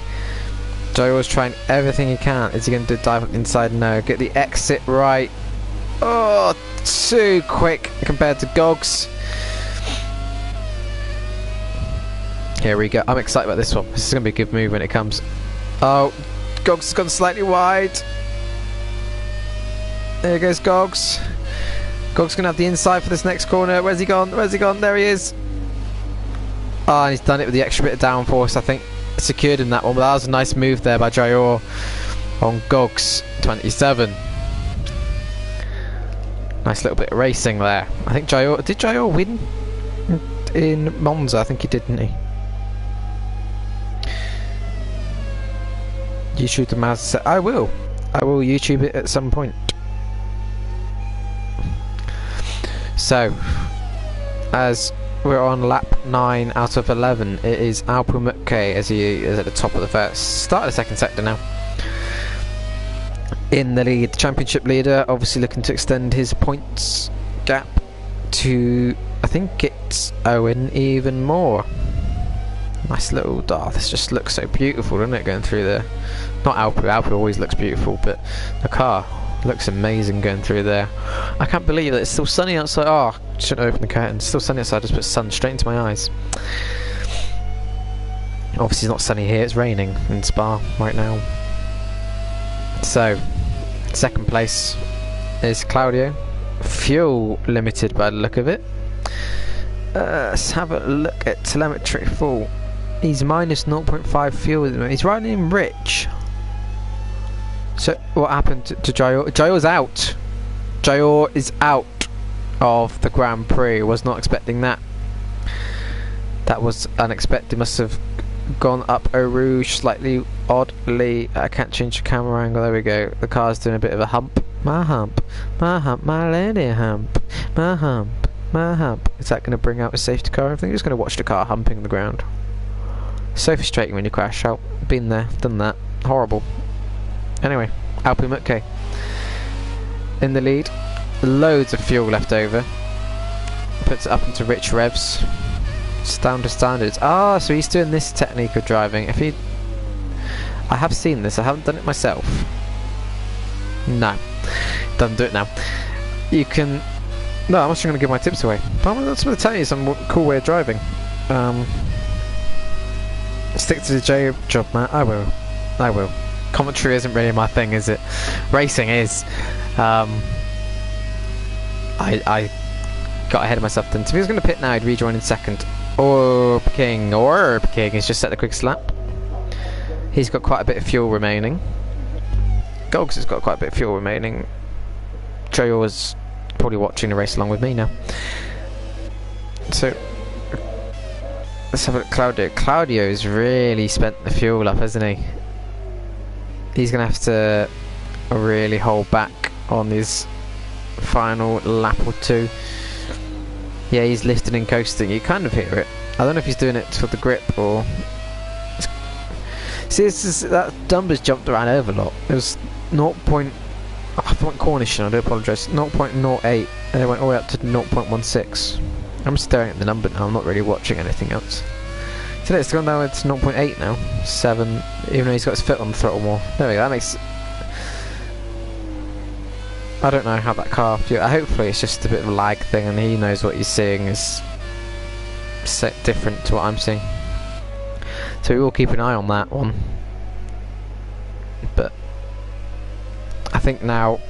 Jayor's trying everything he can. Is he going to dive up inside? No. Get the exit right. Oh, too quick compared to Gogs. Here we go. I'm excited about this one. This is going to be a good move when it comes. Oh, Gogs has gone slightly wide. There goes Gogs. Gogs going to have the inside for this next corner. Where's he gone? Where's he gone? There he is. Oh, and he's done it with the extra bit of downforce. I think secured in that one. But that was a nice move there by Jayor on Gogs 27. Nice little bit of racing there. I think Jayor... Did Jayor win in Monza? I think he did, didn't he? YouTube the mouse. I will YouTube it at some point. So, as we're on lap 9 out of 11, it is Alpumutke as he is at the top of the first. Start of the second sector now. In the lead, the championship leader, obviously looking to extend his points gap to, I think it's Owen even more. Nice little, oh, this just looks so beautiful, doesn't it, going through there? Not Alpu, Alpu always looks beautiful, but the car looks amazing going through there. I can't believe that it's still sunny outside. Oh, shouldn't open the curtains. Still sunny outside, just put sun straight into my eyes. Obviously it's not sunny here, it's raining in Spa right now. So, second place is Claudio. Fuel limited by the look of it. Let's have a look at telemetry full. He's minus 0.5 fuel at the moment. He's riding in rich. So what happened to Jayor? Jayor's out. Jayor is out of the Grand Prix. Was not expecting that. That was unexpected. Must have gone up Eau Rouge slightly oddly. I can't change the camera angle. There we go. The car's doing a bit of a hump. My hump. My hump. My lady hump. My hump. My hump. Is that going to bring out a safety car? I think I'm just going to watch the car humping the ground. So frustrating when you crash out. Been there, done that. Horrible. Anyway, Alpumutke in the lead. Loads of fuel left over. Puts it up into rich revs. Down to standards. Ah, so he's doing this technique of driving. If he, I have seen this. I haven't done it myself. No, doesn't do it now. You can. No, I'm actually going to give my tips away. But I'm just going to tell you some cool way of driving. Stick to the J job, man. I will. I will. Commentary isn't really my thing, is it? Racing is. I got ahead of myself then. So if he was going to pit now, I'd rejoin in second. Orb King has just set the quickest lap. He's got quite a bit of fuel remaining. Gogs has got quite a bit of fuel remaining. Jayor's probably watching the race along with me now. So let's have a look at Claudio. Claudio's really spent the fuel up, hasn't he? He's going to have to really hold back on his final lap or two. Yeah, he's lifting and coasting. You kind of hear it. I don't know if he's doing it for the grip or... See, that numbers jumped around over a lot. It was 0. I went Cornish, I do apologise. 0.08 and it went all the way up to 0.16. I'm staring at the number now, I'm not really watching anything else. So it's gone down to 0.8 now. 7, even though he's got his foot on the throttle more. There we go, that makes... I don't know how that car feels. Hopefully it's just a bit of a lag thing and he knows what he's seeing is set different to what I'm seeing. So we will keep an eye on that one. But I think now,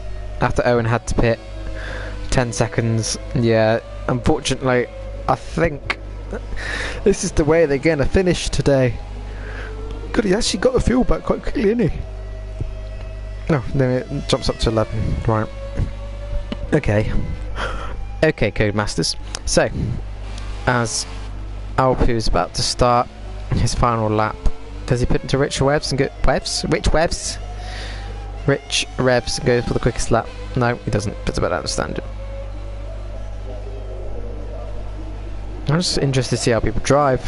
after Owen had to pit 10 seconds, yeah, unfortunately, I think this is the way they're going to finish today. God, he actually got the fuel back quite quickly, didn't he? No, then it jumps up to 11. Right. Okay. Okay, Codemasters. So, as Alpu is about to start his final lap, does he put into rich revs and go rich revs and go for the quickest lap? No, he doesn't. Puts about out of standard. I'm just interested to see how people drive.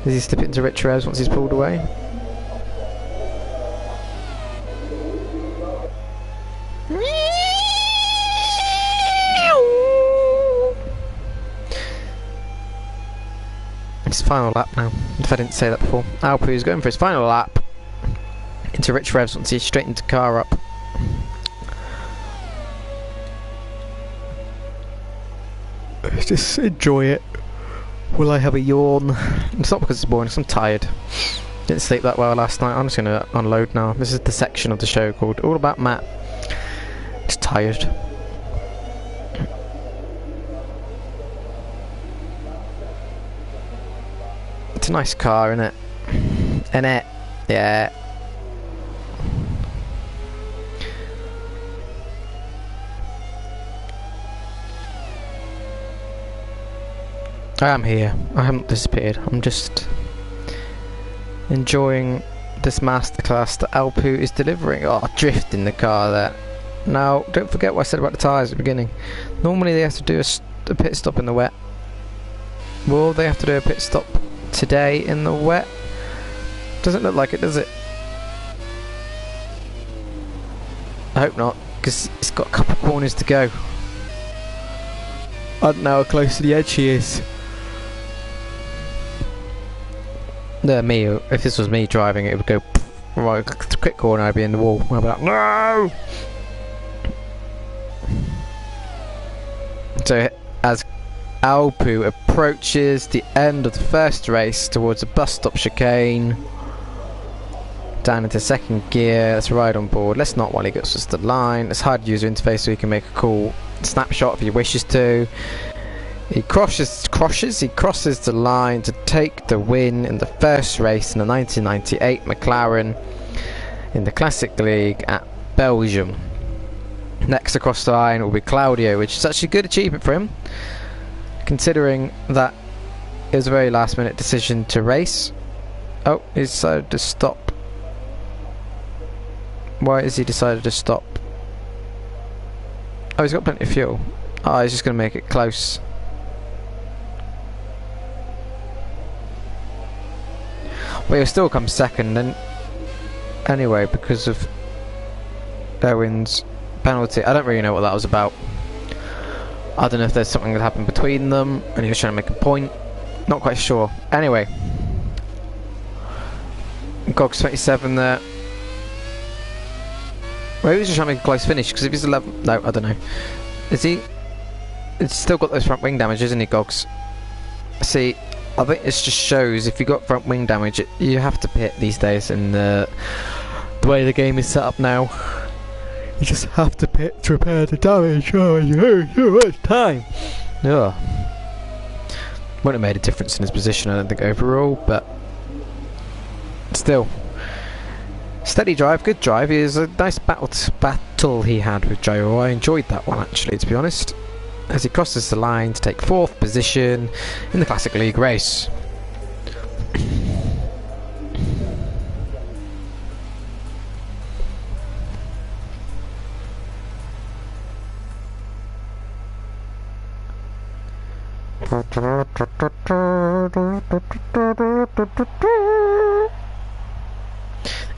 Does he slip it into rich revs once he's pulled away? his final lap now, if I didn't say that before. Alpu's going for his final lap into rich revs once he straightened the car up. Just enjoy it. Will I have a yawn? It's not because it's boring, I'm tired. Didn't sleep that well last night. I'm just going to unload now. This is the section of the show called All About Matt. Just tired. It's a nice car, isn't it? Isn't it? Yeah. I am here. I haven't disappeared. I'm just enjoying this masterclass that Alpu is delivering. Oh, drift in the car there. Now, don't forget what I said about the tyres at the beginning. Normally they have to do a pit stop in the wet. Will they have to do a pit stop today in the wet? Doesn't look like it, does it? I hope not, because it's got a couple of corners to go. I don't know how close to the edge he is. Me, if this was me driving it would go right, quick corner, I'd be in the wall. I'd be like, no! So as Alpu approaches the end of the first race towards a bus stop chicane, down into second gear, let's ride on board. Let's not while he gets us the line. Let's hide user interface so he can make a cool snapshot if he wishes to. He crosses the line to take the win in the first race in the 1998 McLaren in the Classic League at Belgium. Next across the line will be Claudio, which is actually a good achievement for him, considering that it was a very last minute decision to race. Oh, he decided to stop. Why has he decided to stop? Oh, he's got plenty of fuel. Oh, he's just going to make it close. Well, he'll still come second then anyway because of Owen's penalty. I don't really know what that was about. I don't know if there's something that happened between them and he was trying to make a point. Not quite sure. Anyway, Gogs 27 there. Maybe he's just trying to make a close finish, because if he's 11... No, I don't know. Is he... It's still got those front wing damage, isn't he, Gogs? See, I think this just shows if you got front wing damage, you have to pit these days, and the way the game is set up now. You just have to pit to repair the damage. Oh, it's time. Yeah. Wouldn't have made a difference in his position, I don't think, overall, but still. Steady drive, good drive. It was a nice battle he had with Joe. I enjoyed that one, actually, to be honest, as he crosses the line to take 4th position in the Classic League race.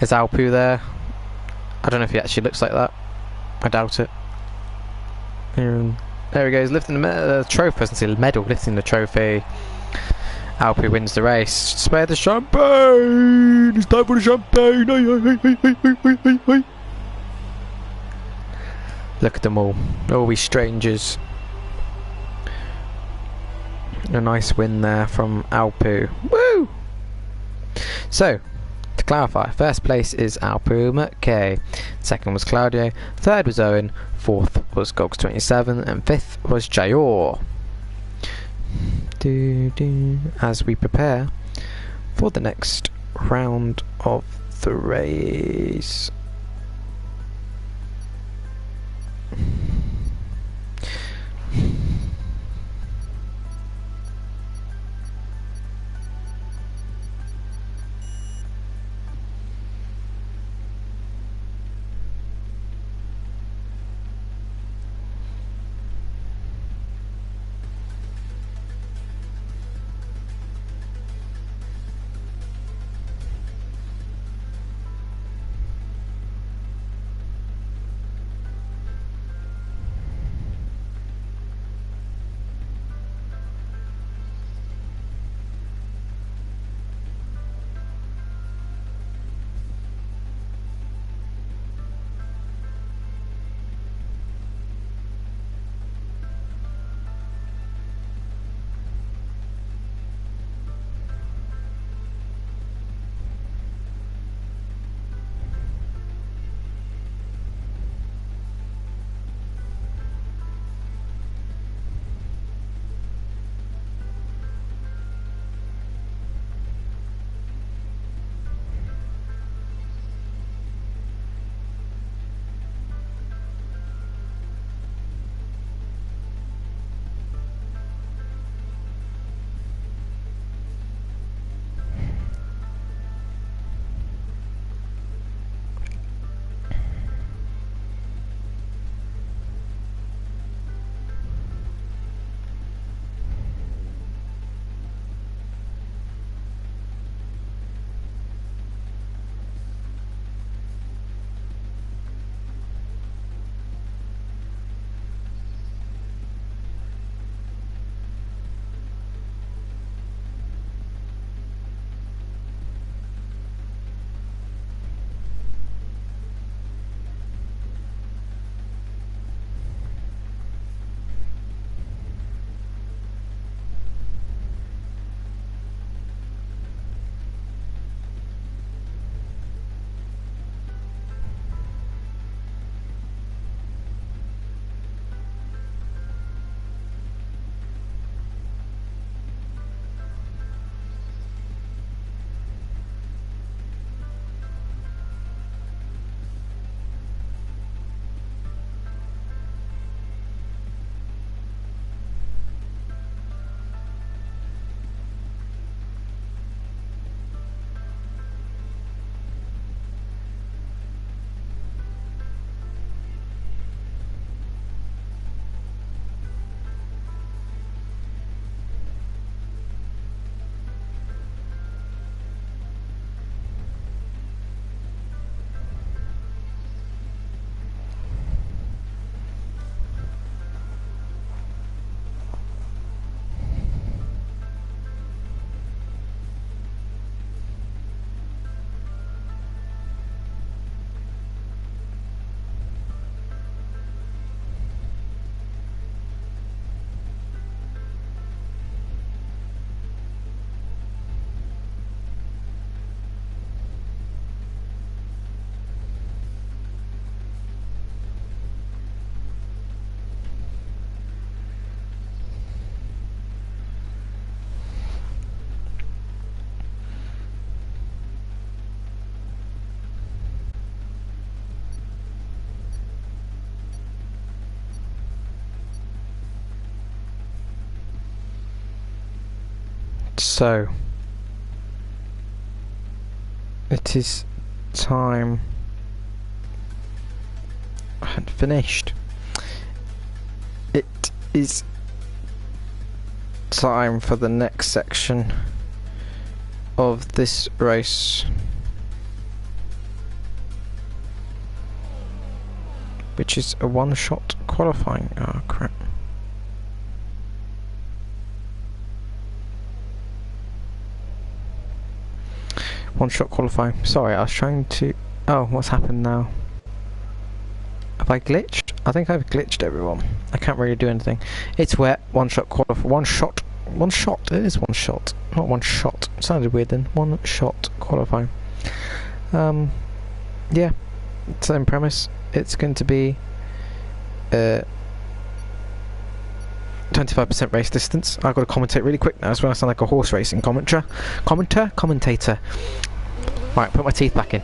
Is Alpu there? I don't know if he actually looks like that. I doubt it. There he goes, lifting the trophy. I can see the medal, lifting the trophy. Alpu wins the race. Spare the champagne! It's time for the champagne! Look at them all. All we strangers. A nice win there from Alpu. Woo! So, to clarify, first place is Alpu McKay, second was Claudio, third was Owen, fourth was Gogs 27, and fifth was Jayor. As we prepare for the next round of the race. So it is time. I haven't finished. It is time for the next section of this race, which is a one-shot qualifying. Oh crap. One-shot qualifying. Sorry, I was trying to... Oh, what's happened now? Have I glitched? I think I've glitched everyone. I can't really do anything. It's wet. One-shot qualifying. One shot. It is one shot. Not one shot. It sounded weird then. One-shot qualifying. Yeah. Same premise. It's going to be 25% race distance. I've got to commentate really quick now as well. I sound like a horse racing commentator. Right, put my teeth back in.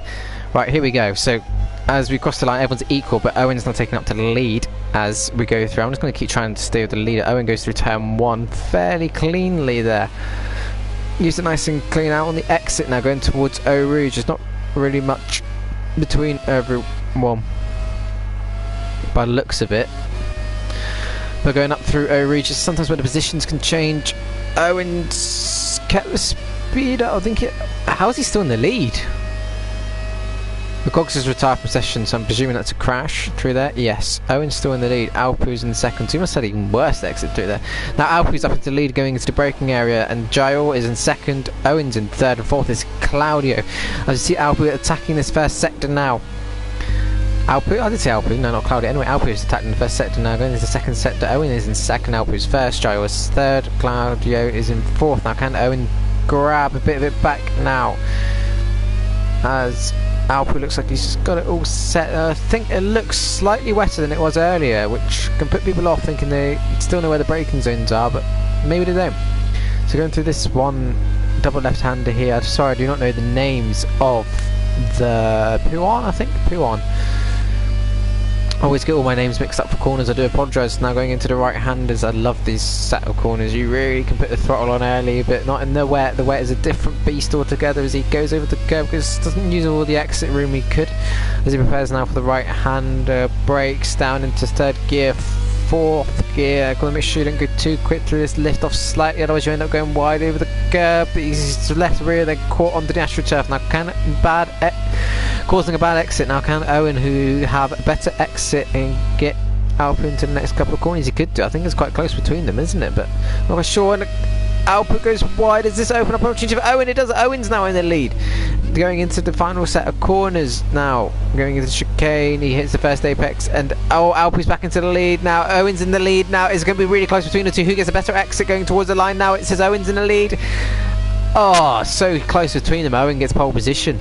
Right, here we go. So, as we cross the line, everyone's equal, but Owen's not taking up to the lead as we go through. I'm just going to keep trying to stay with the leader. Owen goes through turn 1 fairly cleanly there. Used it nice and clean out on the exit now, going towards Eau Rouge. There's not really much between everyone by the looks of it. But going up through Eau Rouge, sometimes when the positions can change. Owen's kept the speed up. I think how is he still in the lead? The Cogs has retired from session, so I'm presuming that's a crash through there. Yes, Owen's still in the lead. Alpu's in second. So he must have had even worse exit through there. Now Alpu's up into the lead, going into the braking area, and Jael is in second. Owen's in third, and fourth is Claudio. As you see Alpu attacking this first sector now. Alpu, I did say Alpu, no, not Claudio. Anyway, Alpu is attacking the first sector now, going into the second sector. Owen is in second, Alpu's first, Jael is third, Claudio is in fourth. Now can Owen grab a bit of it back now? As Alpu looks like he's just got it all set. I think it looks slightly wetter than it was earlier, which can put people off thinking they still know where the braking zones are, but maybe they don't. So going through this one double left-hander here. Sorry, I do not know the names of the Puan, I think? Puan. I always get all my names mixed up for corners. I do apologise. Now going into the right-handers, I love these set of corners. You really can put the throttle on early, but not in the wet. The wet is a different beast altogether as he goes over the curb because he doesn't use all the exit room he could. As he prepares now for the right-hander, brakes down into third gear, fourth gear. Got to make sure you don't go too quick through this, lift off slightly, otherwise you end up going wide over the curb. He's left rear, then caught onto the AstroTurf. Now causing a bad exit. Now can Owen, who have a better exit, and get Alpu into the next couple of corners? He could do. I think it's quite close between them, isn't it? But I'm not quite sure. And Alpu goes wide. Does this open up an opportunity for Owen? It does. Owen's now in the lead. Going into the final set of corners now. Going into the chicane. He hits the first apex. And Alpu's back into the lead now. Owen's in the lead now. It's going to be really close between the two. Who gets a better exit going towards the line now? It says Owen's in the lead. Oh, so close between them. Owen gets pole position.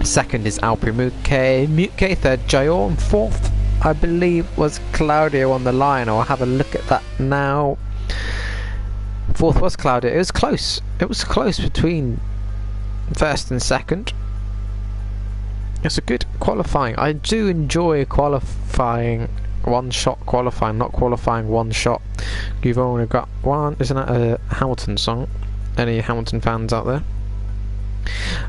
Second is Alpu Mutke, third Jael, and fourth I believe was Claudio on the line. I'll have a look at that now. Fourth was Claudio. It was close. It was close between first and second. It's a good qualifying. I do enjoy qualifying, one shot qualifying, not qualifying one shot. You've only got one. Isn't that a Hamilton song? Any Hamilton fans out there?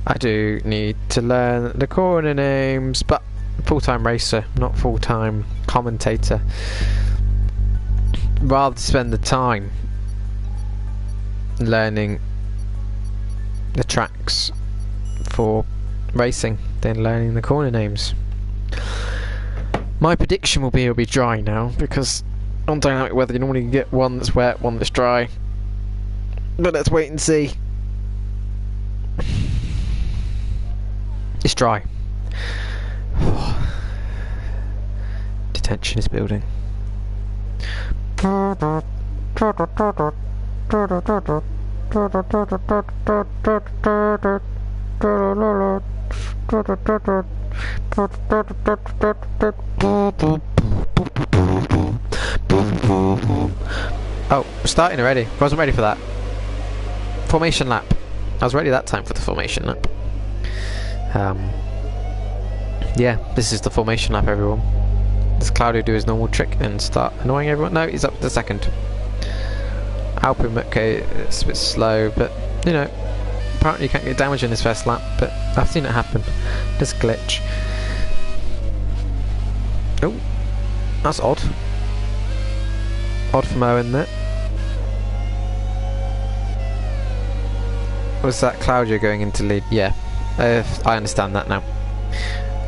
I do need to learn the corner names, but full-time racer, not full-time commentator. Rather spend the time learning the tracks for racing than learning the corner names. My prediction will be it'll be dry now, because on dynamic weather you normally get one that's wet, one that's dry. But let's wait and see. It's dry. The tension is building. Oh, we're starting already. I wasn't ready for that. Formation lap. I was ready that time for the formation lap. Yeah, this is the formation lap, everyone. Does Claudio do his normal trick and start annoying everyone? No, he's up to second. Alpumutke, it's a bit slow, but you know, apparently you can't get damage in his first lap, but I've seen it happen. Just glitch. Oh, that's odd. Odd from Owen there. Was that Claudio going into lead? Yeah, I understand that now.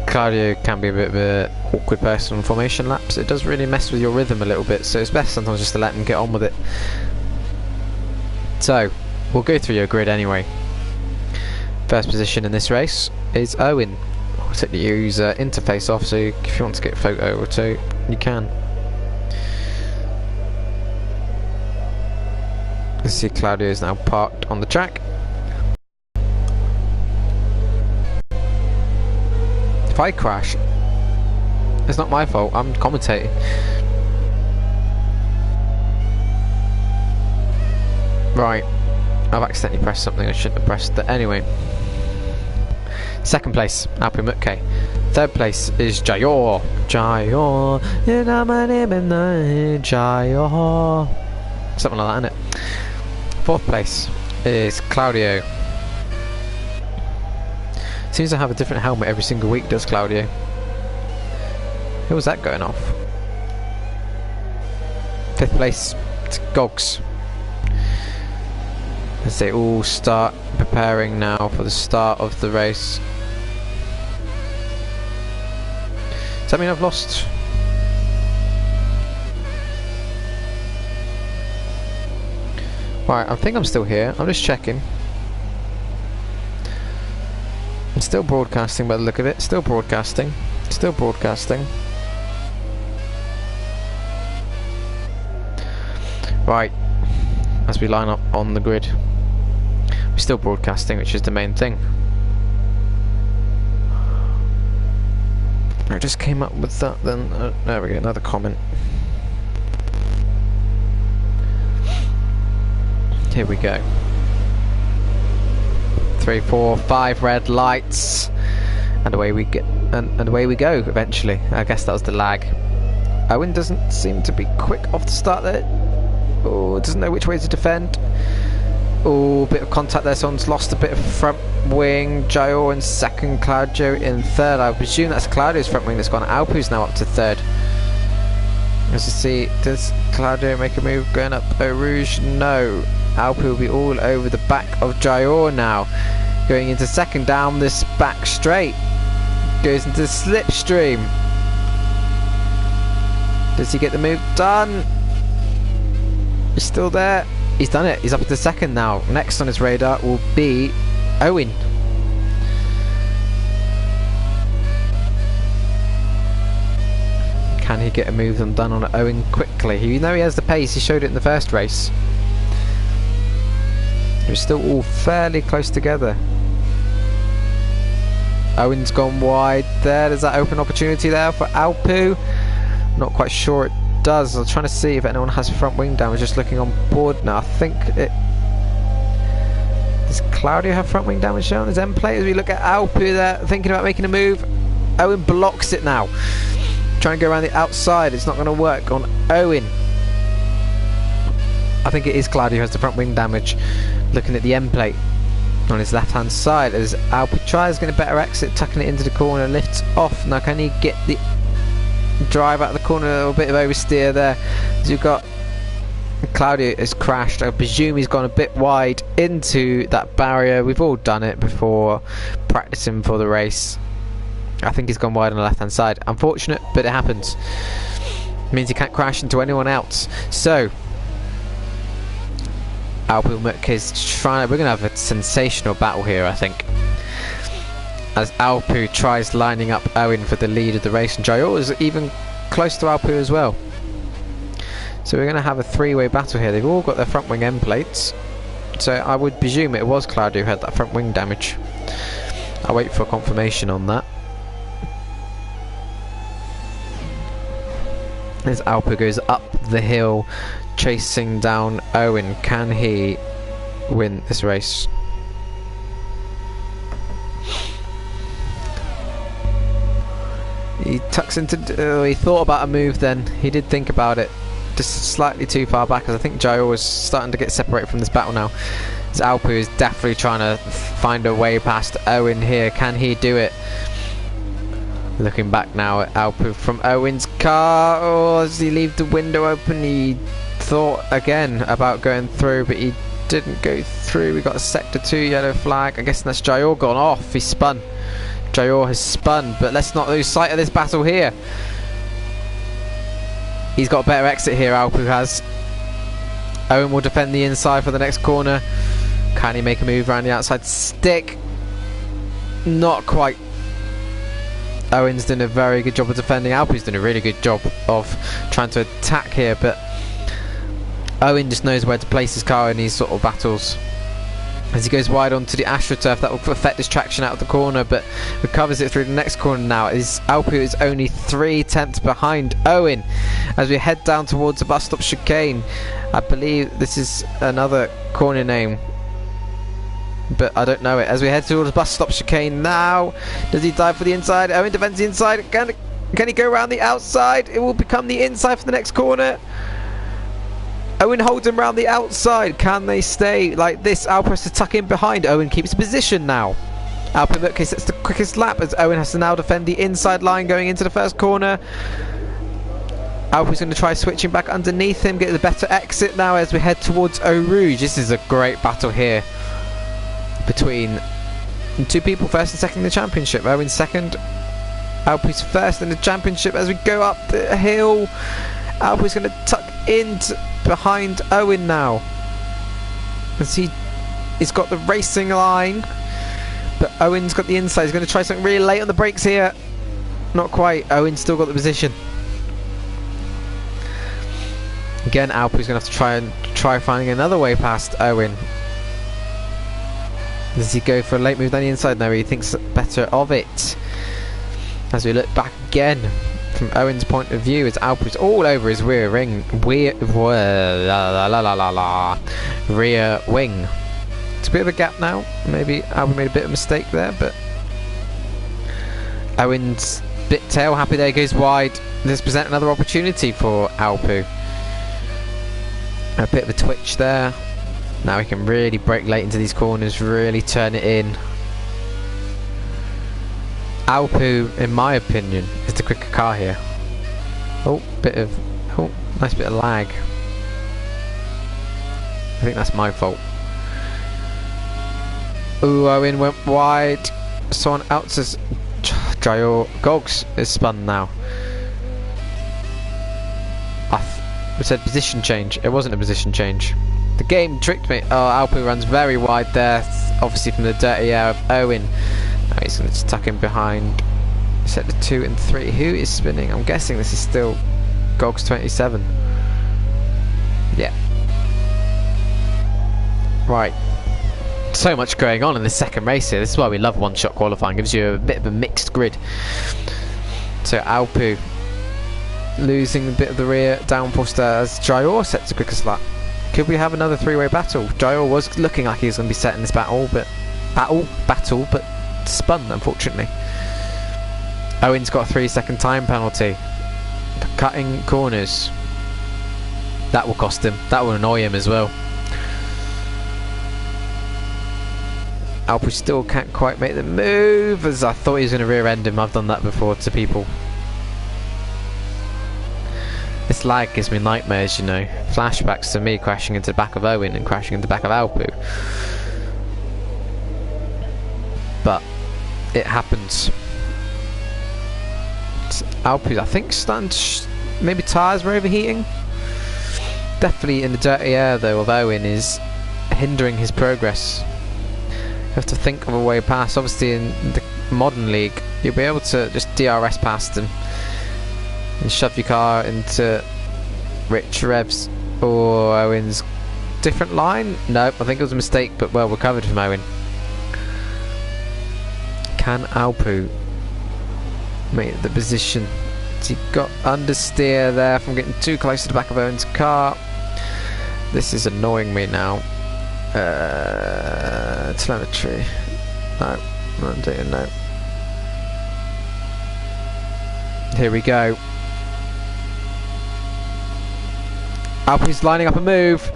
Claudio can be a bit of an awkward person on formation laps. It does really mess with your rhythm a little bit, so it's best sometimes just to let him get on with it. So, we'll go through your grid anyway. First position in this race is Owen. I'll take the user interface off, so if you want to get a photo or two, you can. You see Claudio is now parked on the track. If I crash, it's not my fault, I'm commentating. Right, I've accidentally pressed something I shouldn't have pressed. Anyway, second place, Alpumutke. Third place is Jayor. Jayor, Jayor. Something like that, innit? Fourth place is Claudio. Seems to have a different helmet every single week, does Claudio? Who was that going off? Fifth place, it's Gogs. As they all start preparing now for the start of the race. Does that mean I've lost? Right, I think I'm still here. I'm just checking. I'm still broadcasting by the look of it. Still broadcasting. Still broadcasting. Right. As we line up on the grid. We're still broadcasting, which is the main thing. I just came up with that then. There we go, another comment. Here we go. 3, 4, 5 red lights, and away we get, and away we go. Eventually, I guess that was the lag. Owen doesn't seem to be quick off the start there. Oh, doesn't know which way to defend. Oh, bit of contact there. Someone's lost a bit of front wing. Jayor in second, Claudio in third. I presume that's Claudio's front wing that's gone. Alpu's now up to third. As you see, does Claudio make a move going up Eau Rouge? No. Alpu will be all over the back of Jayor now. Going into second down this back straight. Goes into the slipstream. Does he get the move done? He's still there. He's done it. He's up to second now. Next on his radar will be Owen. Can he get a move done on Owen quickly? You know he has the pace. He showed it in the first race. We're still all fairly close together. Owen's gone wide there. There's that open opportunity there for Alpu. Not quite sure it does. I'm trying to see if anyone has front wing damage. Just looking on board now. I think it... Does Claudio have front wing damage on his end plate? As we look at Alpu there, thinking about making a move. Owen blocks it now. Trying to go around the outside. It's not going to work on Owen. I think it is Claudio who has the front wing damage. Looking at the end plate on his left hand side as Alpu tries getting a better exit, tucking it into the corner, lifts off. Now can he get the drive out of the corner? A little bit of oversteer there. As you've got Claudio has crashed. I presume he's gone a bit wide into that barrier. We've all done it before practicing for the race. I think he's gone wide on the left hand side. Unfortunate, but it happens. It means he can't crash into anyone else. So Alpumutke is trying. We're going to have a sensational battle here, I think. As Alpu tries lining up Owen for the lead of the race, and Jayor is even close to Alpu as well. So we're going to have a three-way battle here. They've all got their front wing end plates. So I would presume it was Claudio who had that front wing damage. I'll wait for confirmation on that. As Alpu goes up the hill, chasing down Owen, can he win this race? He tucks into... he thought about a move then. He did think about it. just slightly too far back, as I think Jayor is starting to get separated from this battle now. As Alpu is definitely trying to find a way past Owen here. Can he do it? Looking back now at Alpu from Owen's car. Oh, does he leave the window open? He thought again about going through, but he didn't go through. We got a sector 2 yellow flag. I guess that's Jayor gone off. He spun. Jayor has spun, but let's not lose sight of this battle here. He's got a better exit here, Alpu has. Owen will defend the inside for the next corner. Can he make a move around the outside stick? Not quite. Owen's done a very good job of defending. Alpu's done a really good job of trying to attack here, but Owen just knows where to place his car in these sort of battles. As he goes wide onto the AstroTurf, that will affect his traction out of the corner, but recovers it through the next corner now. Alpu is only 3 tenths behind Owen as we head down towards the bus stop chicane. I believe this is another corner name, but I don't know it. As we head towards the bus stop chicane now, does he dive for the inside? Owen defends the inside. Can he go around the outside? It will become the inside for the next corner. Owen holds him around the outside. Can they stay like this? Alpu has to tuck in behind. Owen keeps position now. Alpu, look, sets the quickest lap as Owen has to now defend the inside line going into the first corner. Alpu's going to try switching back underneath him, get the better exit now as we head towards Eau Rouge. This is a great battle here between 2 people, first and second in the championship. Owen's second, Alpu's first in the championship. As we go up the hill, Alpu's going to tuck in behind Owen now, as he's got the racing line, but Owen's got the inside. He's going to try something really late on the brakes here. Not quite. Owen's still got the position. Again, Alpu's going to have to try finding another way past Owen. Does he go for a late move down the inside? No, he thinks better of it. As we look back again from Owen's point of view, as Alpu's all over his rear wing. Rear wing. It's a bit of a gap now. Maybe Alpu made a bit of a mistake there, but Owen's bit tail happy there, goes wide. This presents another opportunity for Alpu. A bit of a twitch there. Now he can really break late into these corners, really turn it in. Alpu, in my opinion, is the quicker car here. Oh, nice bit of lag. I think that's my fault. Ooh, Owen went wide. Someone else's Jayor Gogs is spun now. It said position change. It wasn't a position change. The game tricked me. Oh, Alpu runs very wide there, obviously from the dirty air of Owen. Now he's going to tuck in behind sector 2 and 3. Who is spinning? I'm guessing this is still Gogs 27. Yeah. Right. So much going on in the second race here. This is why we love one-shot qualifying. Gives you a bit of a mixed grid. So Alpu losing a bit of the rear downforce there as Jayor sets the quickest lap. Could we have another 3-way battle? Jayor was looking like he was going to be setting this battle, but spun, unfortunately. Owen's got a 3-second time penalty for cutting corners. That will cost him. That will annoy him as well. Alpu still can't quite make the move, as I thought he was going to rear end him. I've done that before to people. This lag gives me nightmares, you know. Flashbacks to me crashing into the back of Owen and crashing into the back of Alpu. But it happens. Alpu, I think, starting to maybe tyres were overheating. Definitely in the dirty air though of Owen is hindering his progress. You have to think of a way past. Obviously in the modern league you'll be able to just DRS past him and shove your car into rich revs. Or Owen's different line? Nope, I think it was a mistake, but well recovered from Owen. Can Alpu make the position? He got understeer there from getting too close to the back of Owen's car. This is annoying me now. Telemetry. No, not doing no. Here we go. Alpu's lining up a move.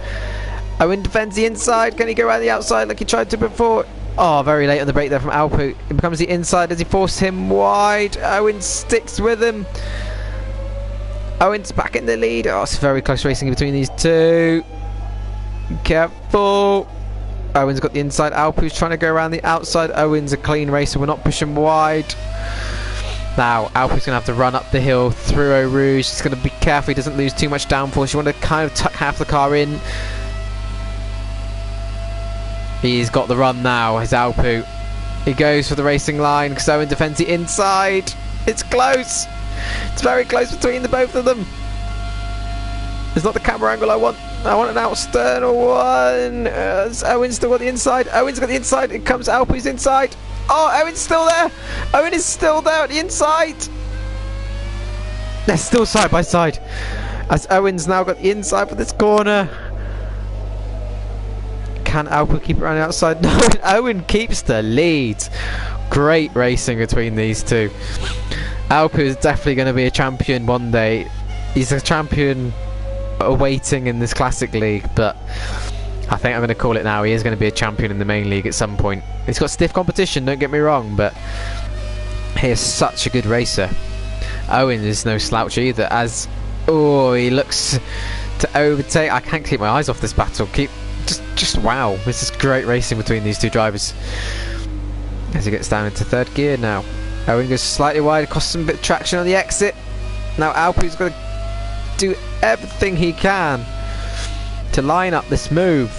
Owen defends the inside. Can he go around the outside like he tried to before? Oh, very late on the break there from Alpu. It becomes the inside as he forces him wide. Owen sticks with him. Owen's back in the lead. Oh, it's very close racing between these two. Careful. Owen's got the inside. Alpu's trying to go around the outside. Owen's a clean racer. We're not pushing wide. Now, Alpu's going to have to run up the hill through Eau Rouge. He's going to be careful he doesn't lose too much downforce. You want to kind of tuck half the car in. He's got the run now, his Alpu. He goes for the racing line because Owen defends the inside. It's close. It's very close between the both of them. It's not the camera angle I want. I want an external one. Owen's still got the inside. Owen's got the inside. It comes Alpu's inside. Oh, Owen's still there. Owen is still there at the inside. They're still side by side. As Owen's now got the inside for this corner. Can Alpu keep it around the outside? No, Owen keeps the lead. Great racing between these two. Alpu is definitely going to be a champion one day. He's a champion awaiting in this Classic League, but I think I'm going to call it now. He is going to be a champion in the main league at some point. He's got stiff competition, don't get me wrong, but he is such a good racer. Owen is no slouch either, as he looks to overtake. I can't keep my eyes off this battle. Just wow, this is great racing between these two drivers. As he gets down into third gear now. Owen goes slightly wide, costs him a bit of traction on the exit. Now Alpu's got to do everything he can to line up this move.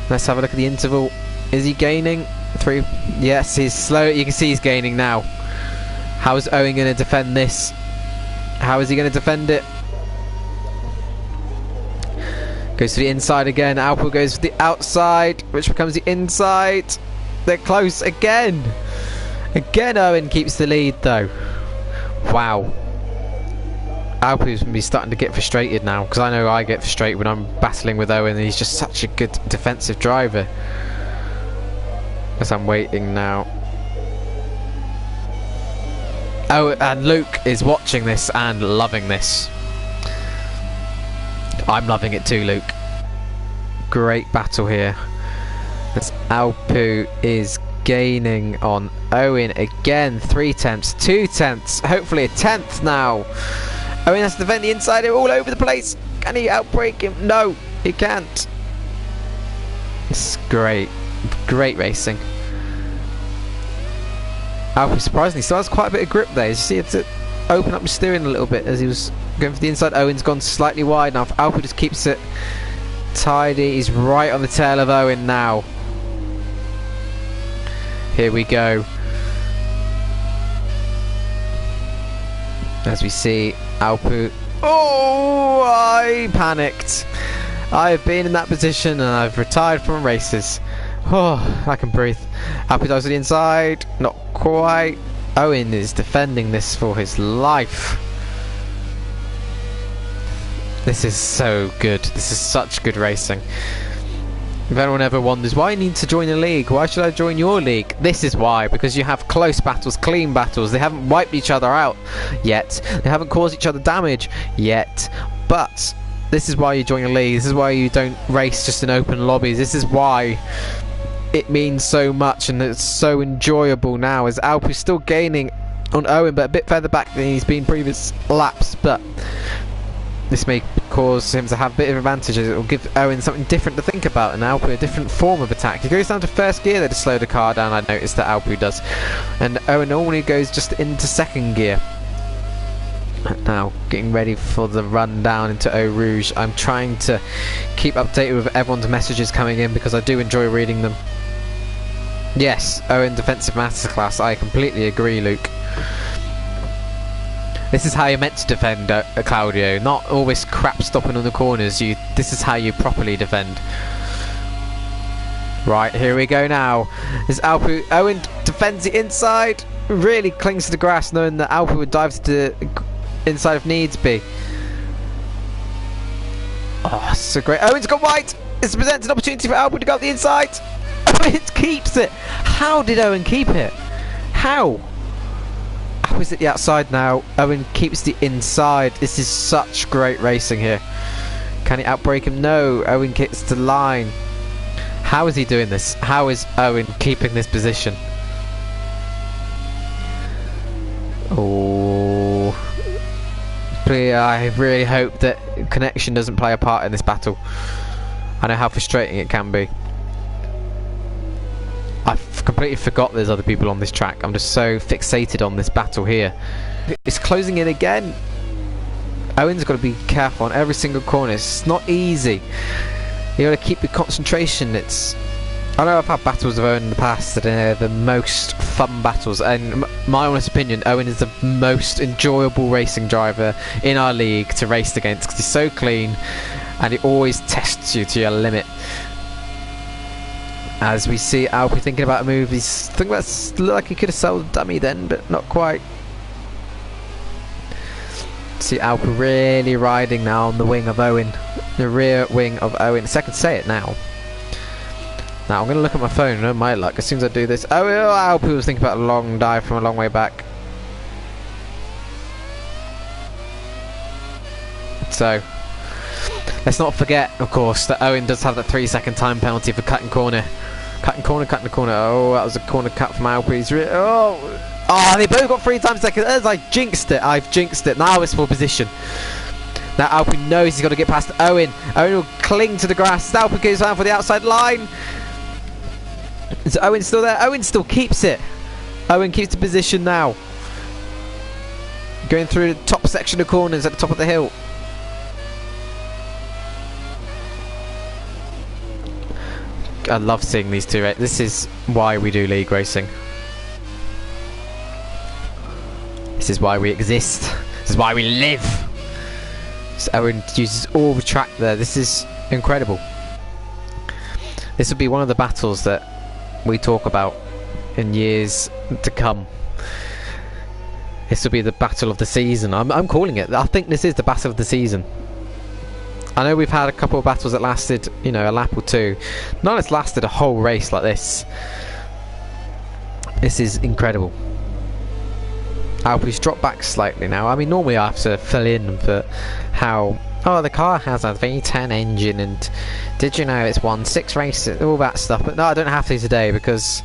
Let's have a look at the interval. Is he gaining? 3. Yes, he's slow. You can see he's gaining now. How is Owen going to defend this? How is he going to defend it? Goes to the inside again. Alpu goes for the outside, which becomes the inside. They're close again. Again, Owen keeps the lead though. Wow. Alpu's going to be starting to get frustrated now, because I know I get frustrated when I'm battling with Owen. He's just such a good defensive driver. As I'm waiting now. Oh, and Luke is watching this and loving this. I'm loving it too, Luke. Great battle here. As Alpu is gaining on Owen again. 3 tenths, 2 tenths, hopefully a 10th now. Owen has to defend the inside. They're all over the place. Can he outbrake him? No, he can't. It's great. Great racing. Alpu surprisingly still has quite a bit of grip there. You see, he had to open up his steering a little bit as he was going for the inside. Owen's gone slightly wide now. Alpu just keeps it tidy. He's right on the tail of Owen now. Here we go. As we see Alpu. Oh, I panicked. I have been in that position and I've retired from races. Oh, I can breathe. Alpu dives to the inside. Not quite. Owen is defending this for his life. This is so good. This is such good racing. If anyone ever wonders why I need to join a league, why should I join your league? This is why, because you have close battles, clean battles. They haven't wiped each other out yet. They haven't caused each other damage yet. But this is why you join a league. This is why you don't race just in open lobbies. This is why it means so much and it's so enjoyable now, as Alpu's still gaining on Owen, but a bit further back than he's been previous laps. But this may cause him to have a bit of advantage, as it will give Owen something different to think about, and Alpu a different form of attack. He goes down to first gear there to slow the car down, I noticed that Alpu does, and Owen normally goes just into second gear. Now getting ready for the run down into Eau Rouge. I'm trying to keep updated with everyone's messages coming in because I do enjoy reading them. Yes, Owen defensive masterclass. I completely agree, Luke. This is how you're meant to defend, Claudio. Not always crap stopping on the corners. This is how you properly defend. Right, here we go now. This Alpu. Owen defends the inside. Really clings to the grass, knowing that Alpu would dive to the inside if needs be. Oh, so great. Owen's got wide. This presents an opportunity for Alpu to go up the inside. Owen keeps it. How did Owen keep it? How? Alpu's at the outside now. Owen keeps the inside. This is such great racing here. Can he outbrake him? No. Owen kicks the line. How is he doing this? How is Owen keeping this position? Oh. I really hope that connection doesn't play a part in this battle. I know how frustrating it can be. I've completely forgot there's other people on this track. I'm just so fixated on this battle here. It's closing in again. Owen's got to be careful on every single corner. It's not easy. You got to keep your concentration. I know I've had battles with Owen in the past that are the most fun battles, and my honest opinion, Owen is the most enjoyable racing driver in our league to race against because he's so clean and he always tests you to your limit. As we see Alpi thinking about a move, he's thinking about, look like he could have sold a dummy then, but not quite. See Alpi really riding now on the wing of Owen, the rear wing of Owen. So I can say it now. Now I'm going to look at my phone and my luck as soon as I do this. Oh, Alpi was thinking about a long dive from a long way back. So let's not forget, of course, that Owen does have that 3-second time penalty for cutting corner. Cutting the corner. Oh, that was a corner cut from Alpi. Oh, they both got 3 times seconds. As I jinxed it. I've jinxed it. Now it's full position. Now Alpi knows he's got to get past Owen. Owen will cling to the grass. Alpi goes down for the outside line. Is Owen still there? Owen still keeps it. Owen keeps the position now. Going through the top section of corners at the top of the hill. I love seeing these two. This is why we do league racing. This is why we exist. This is why we live. So Owen uses all the track there. This is incredible. This will be one of the battles that we talk about in years to come. This will be the battle of the season. I'm calling it. I think this is the battle of the season. I know we've had a couple of battles that lasted, you know, a lap or two. None that's lasted a whole race like this. This is incredible. Alpi's dropped back slightly now. I mean, normally I have to fill in for how... Oh, the car has a V10 engine, and did you know it's won 6 races, all that stuff. But no, I don't have to today because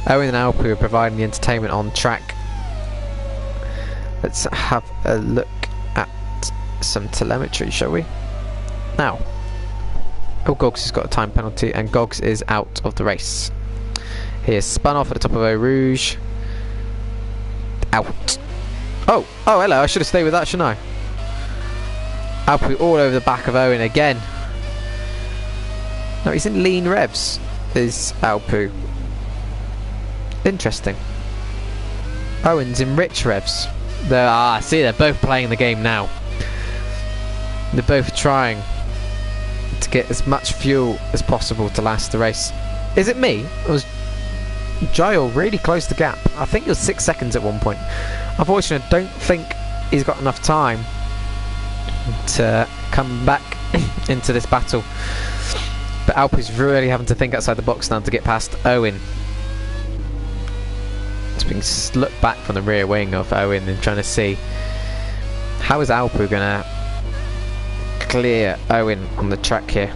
Owen and Alpi are providing the entertainment on track. Let's have a look at some telemetry, shall we? Now, Gogs has got a time penalty, and Gogs is out of the race. He is spun off at the top of Eau Rouge. Out. Oh, hello, I should have stayed with that, shouldn't I? Alpi all over the back of Owen again. No, he's in lean revs, is Alpi. Interesting. Owen's in rich revs. See, they're both playing the game now. They're both trying to get as much fuel as possible to last the race. Is it me? Or was Giles really closed the gap? I think it was 6 seconds at one point. Unfortunately, I don't think he's got enough time to come back into this battle. But Alpi's really having to think outside the box now to get past Owen. It's being looked back from the rear wing of Owen and trying to see how is Alpi going to clear Owen on the track here.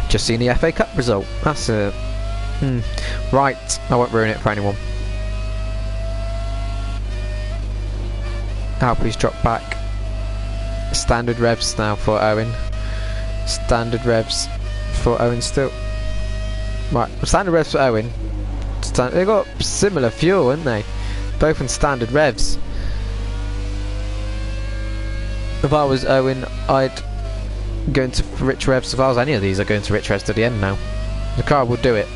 Just seen the FA Cup result. That's a... Right, I won't ruin it for anyone. Alpi's dropped back. Standard revs now for Owen. Standard revs for Owen still. Right, standard revs for Owen. They've got similar fuel, haven't they? Both in standard revs. If I was Owen, I'd go into rich revs. If I was any of these, I'd go into rich revs to the end now. The car will do it.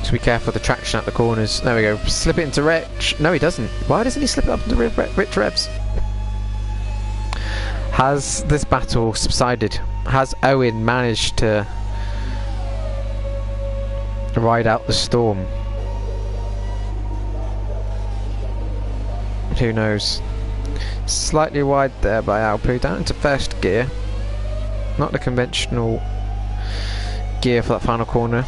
Just be careful of the traction at the corners. There we go. Slip it into rich. No, he doesn't. Why doesn't he slip it up into rich revs? Has this battle subsided? Has Owen managed to ride out the storm? Who knows? Slightly wide there by Alpi, down into first gear. Not the conventional gear for that final corner.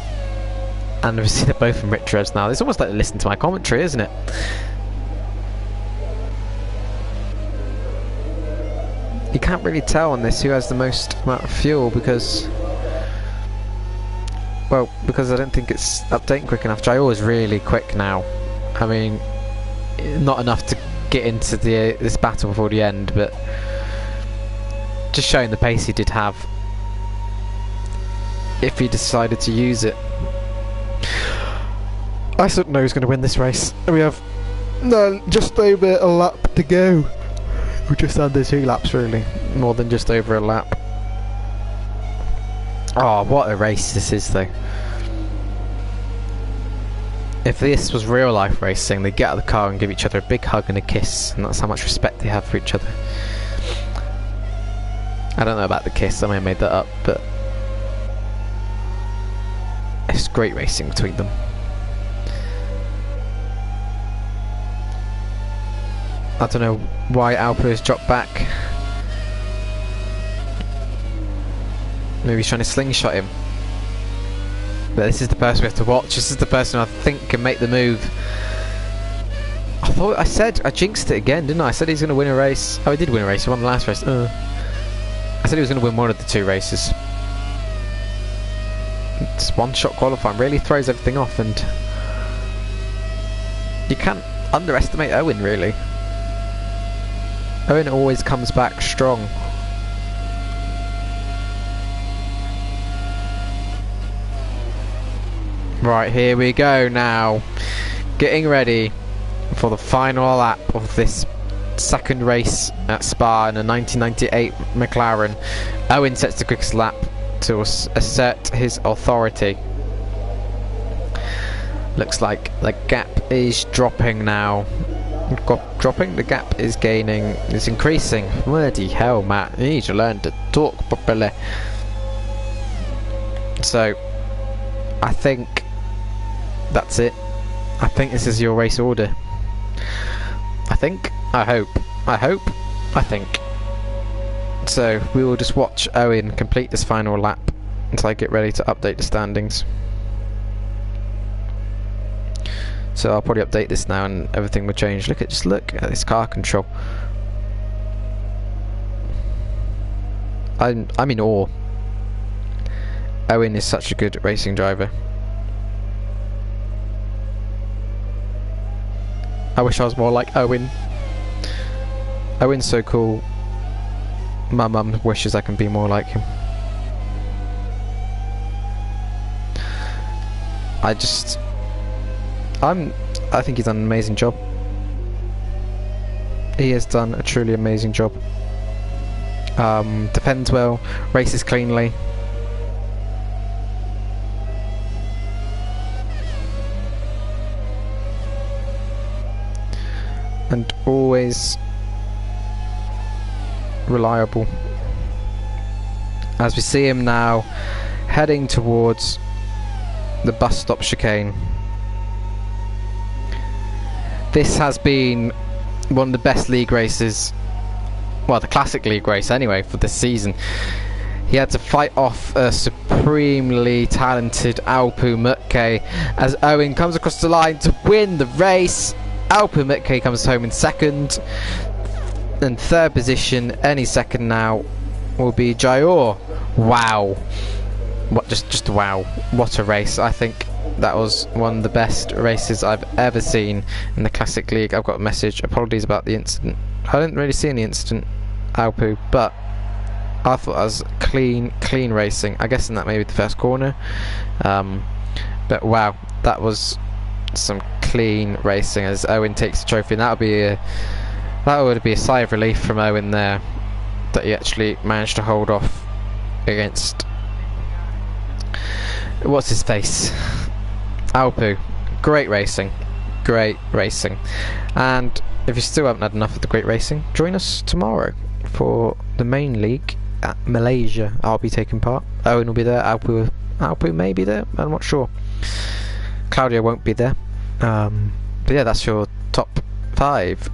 And obviously they're both from rich reds now. It's almost like they listen to my commentary, isn't it? You can't really tell on this who has the most amount of fuel because... Well, because I don't think it's updating quick enough. Jayor is really quick now. I mean, not enough to get into this battle before the end, but just showing the pace he did have if he decided to use it. I still don't know who's going to win this race. We have just over a lap to go. We're just under 2 laps, really. More than just over a lap. Oh, what a race this is, though. If this was real life racing, they'd get out of the car and give each other a big hug and a kiss, and that's how much respect they have for each other. I don't know about the kiss, I may have made that up, but it's great racing between them. I don't know why Alpo has dropped back. Maybe he's trying to slingshot him. But this is the person we have to watch. This is the person I think can make the move. I jinxed it again, didn't I? I said he's going to win a race. Oh, he did win a race. He won the last race. I said he was going to win one of the 2 races. It's one-shot qualifying. Really throws everything off, and you can't underestimate Owen, really. Owen always comes back strong. Right, here we go now. Getting ready for the final lap of this second race at Spa in a 1998 McLaren. Owen sets the quickest lap to assert his authority. Looks like the gap is dropping now. The gap is gaining, it's increasing. Bloody hell, Matt, you need to learn to talk properly. So, I think that's it. I think this is your race order. I think, I hope, I think. So, we will just watch Owen complete this final lap until I get ready to update the standings. So I'll probably update this now and everything will change. Just look at this car control. I'm in awe. Owen is such a good racing driver. I wish I was more like Owen. Owen's so cool. My mum wishes I can be more like him. I think he's done an amazing job. He has done a truly amazing job. Defends well, races cleanly. And always reliable. As we see him now heading towards the bus stop chicane. This has been one of the best league races, well, the classic league race anyway, for this season. He had to fight off a supremely talented Alpo Mutke as Owen comes across the line to win the race. Alpo Mutke comes home in second, and third position any second now will be Jayor. Wow, what just wow, what a race. I think that was one of the best races I've ever seen in the Classic League. I've got a message, apologies about the incident. I didn't really see any incident, Alpo, but I thought that was clean racing. I guess in that maybe the first corner, but wow, that was some clean racing as Owen takes the trophy, and that would be a sigh of relief from Owen there, that he actually managed to hold off against what's his face, Alpo. Great racing, and if you still haven't had enough of the great racing, join us tomorrow for the main league at Malaysia. I'll be taking part. Owen will be there. Alpo may be there, I'm not sure. Claudio won't be there. But yeah, that's your top 5.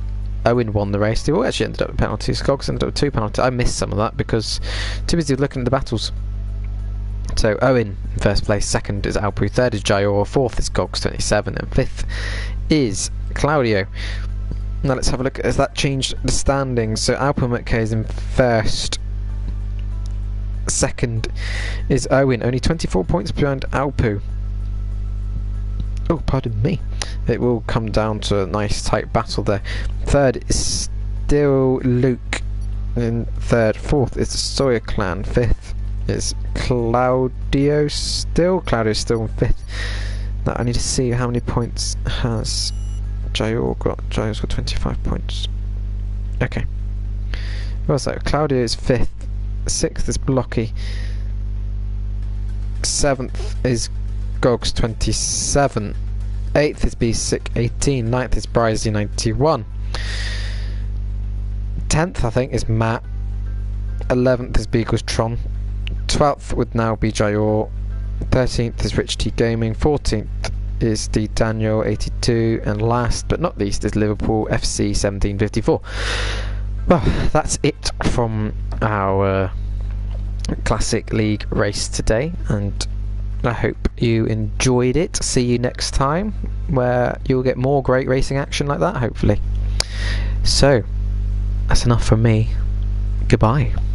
Owen won the race. They all actually ended up with penalties. Cogs ended up with 2 penalties. I missed some of that because too busy looking at the battles. So Owen in first place, second is Alpu, third is Jayor, fourth is Gogs 27, and fifth is Claudio. Now let's have a look. Has that changed the standings? So Alpu McKay is in first. Second is Owen, only 24 points behind Alpu. Oh, pardon me. It will come down to a nice tight battle there. Third is still Luke in third. Fourth is the Sawyer clan. Fifth is Claudio still. Claudio's still in fifth. Now I need to see how many points has Jayor got. Jayor's got 25 points. Okay. What's that? Claudio is fifth. Sixth is Blocky. Seventh is Gogs 27. 8th is B6 18. 9th is Brizzy 91. 10th I think is Matt. 11th is Beagles Tron. 12th would now be Jayor. 13th is Rich T Gaming. 14th is D Daniel 82, and last but not least is Liverpool FC 1754. Well, that's it from our Classic League race today, and I hope you enjoyed it. See you next time, where you'll get more great racing action like that, hopefully. So, that's enough from me. Goodbye.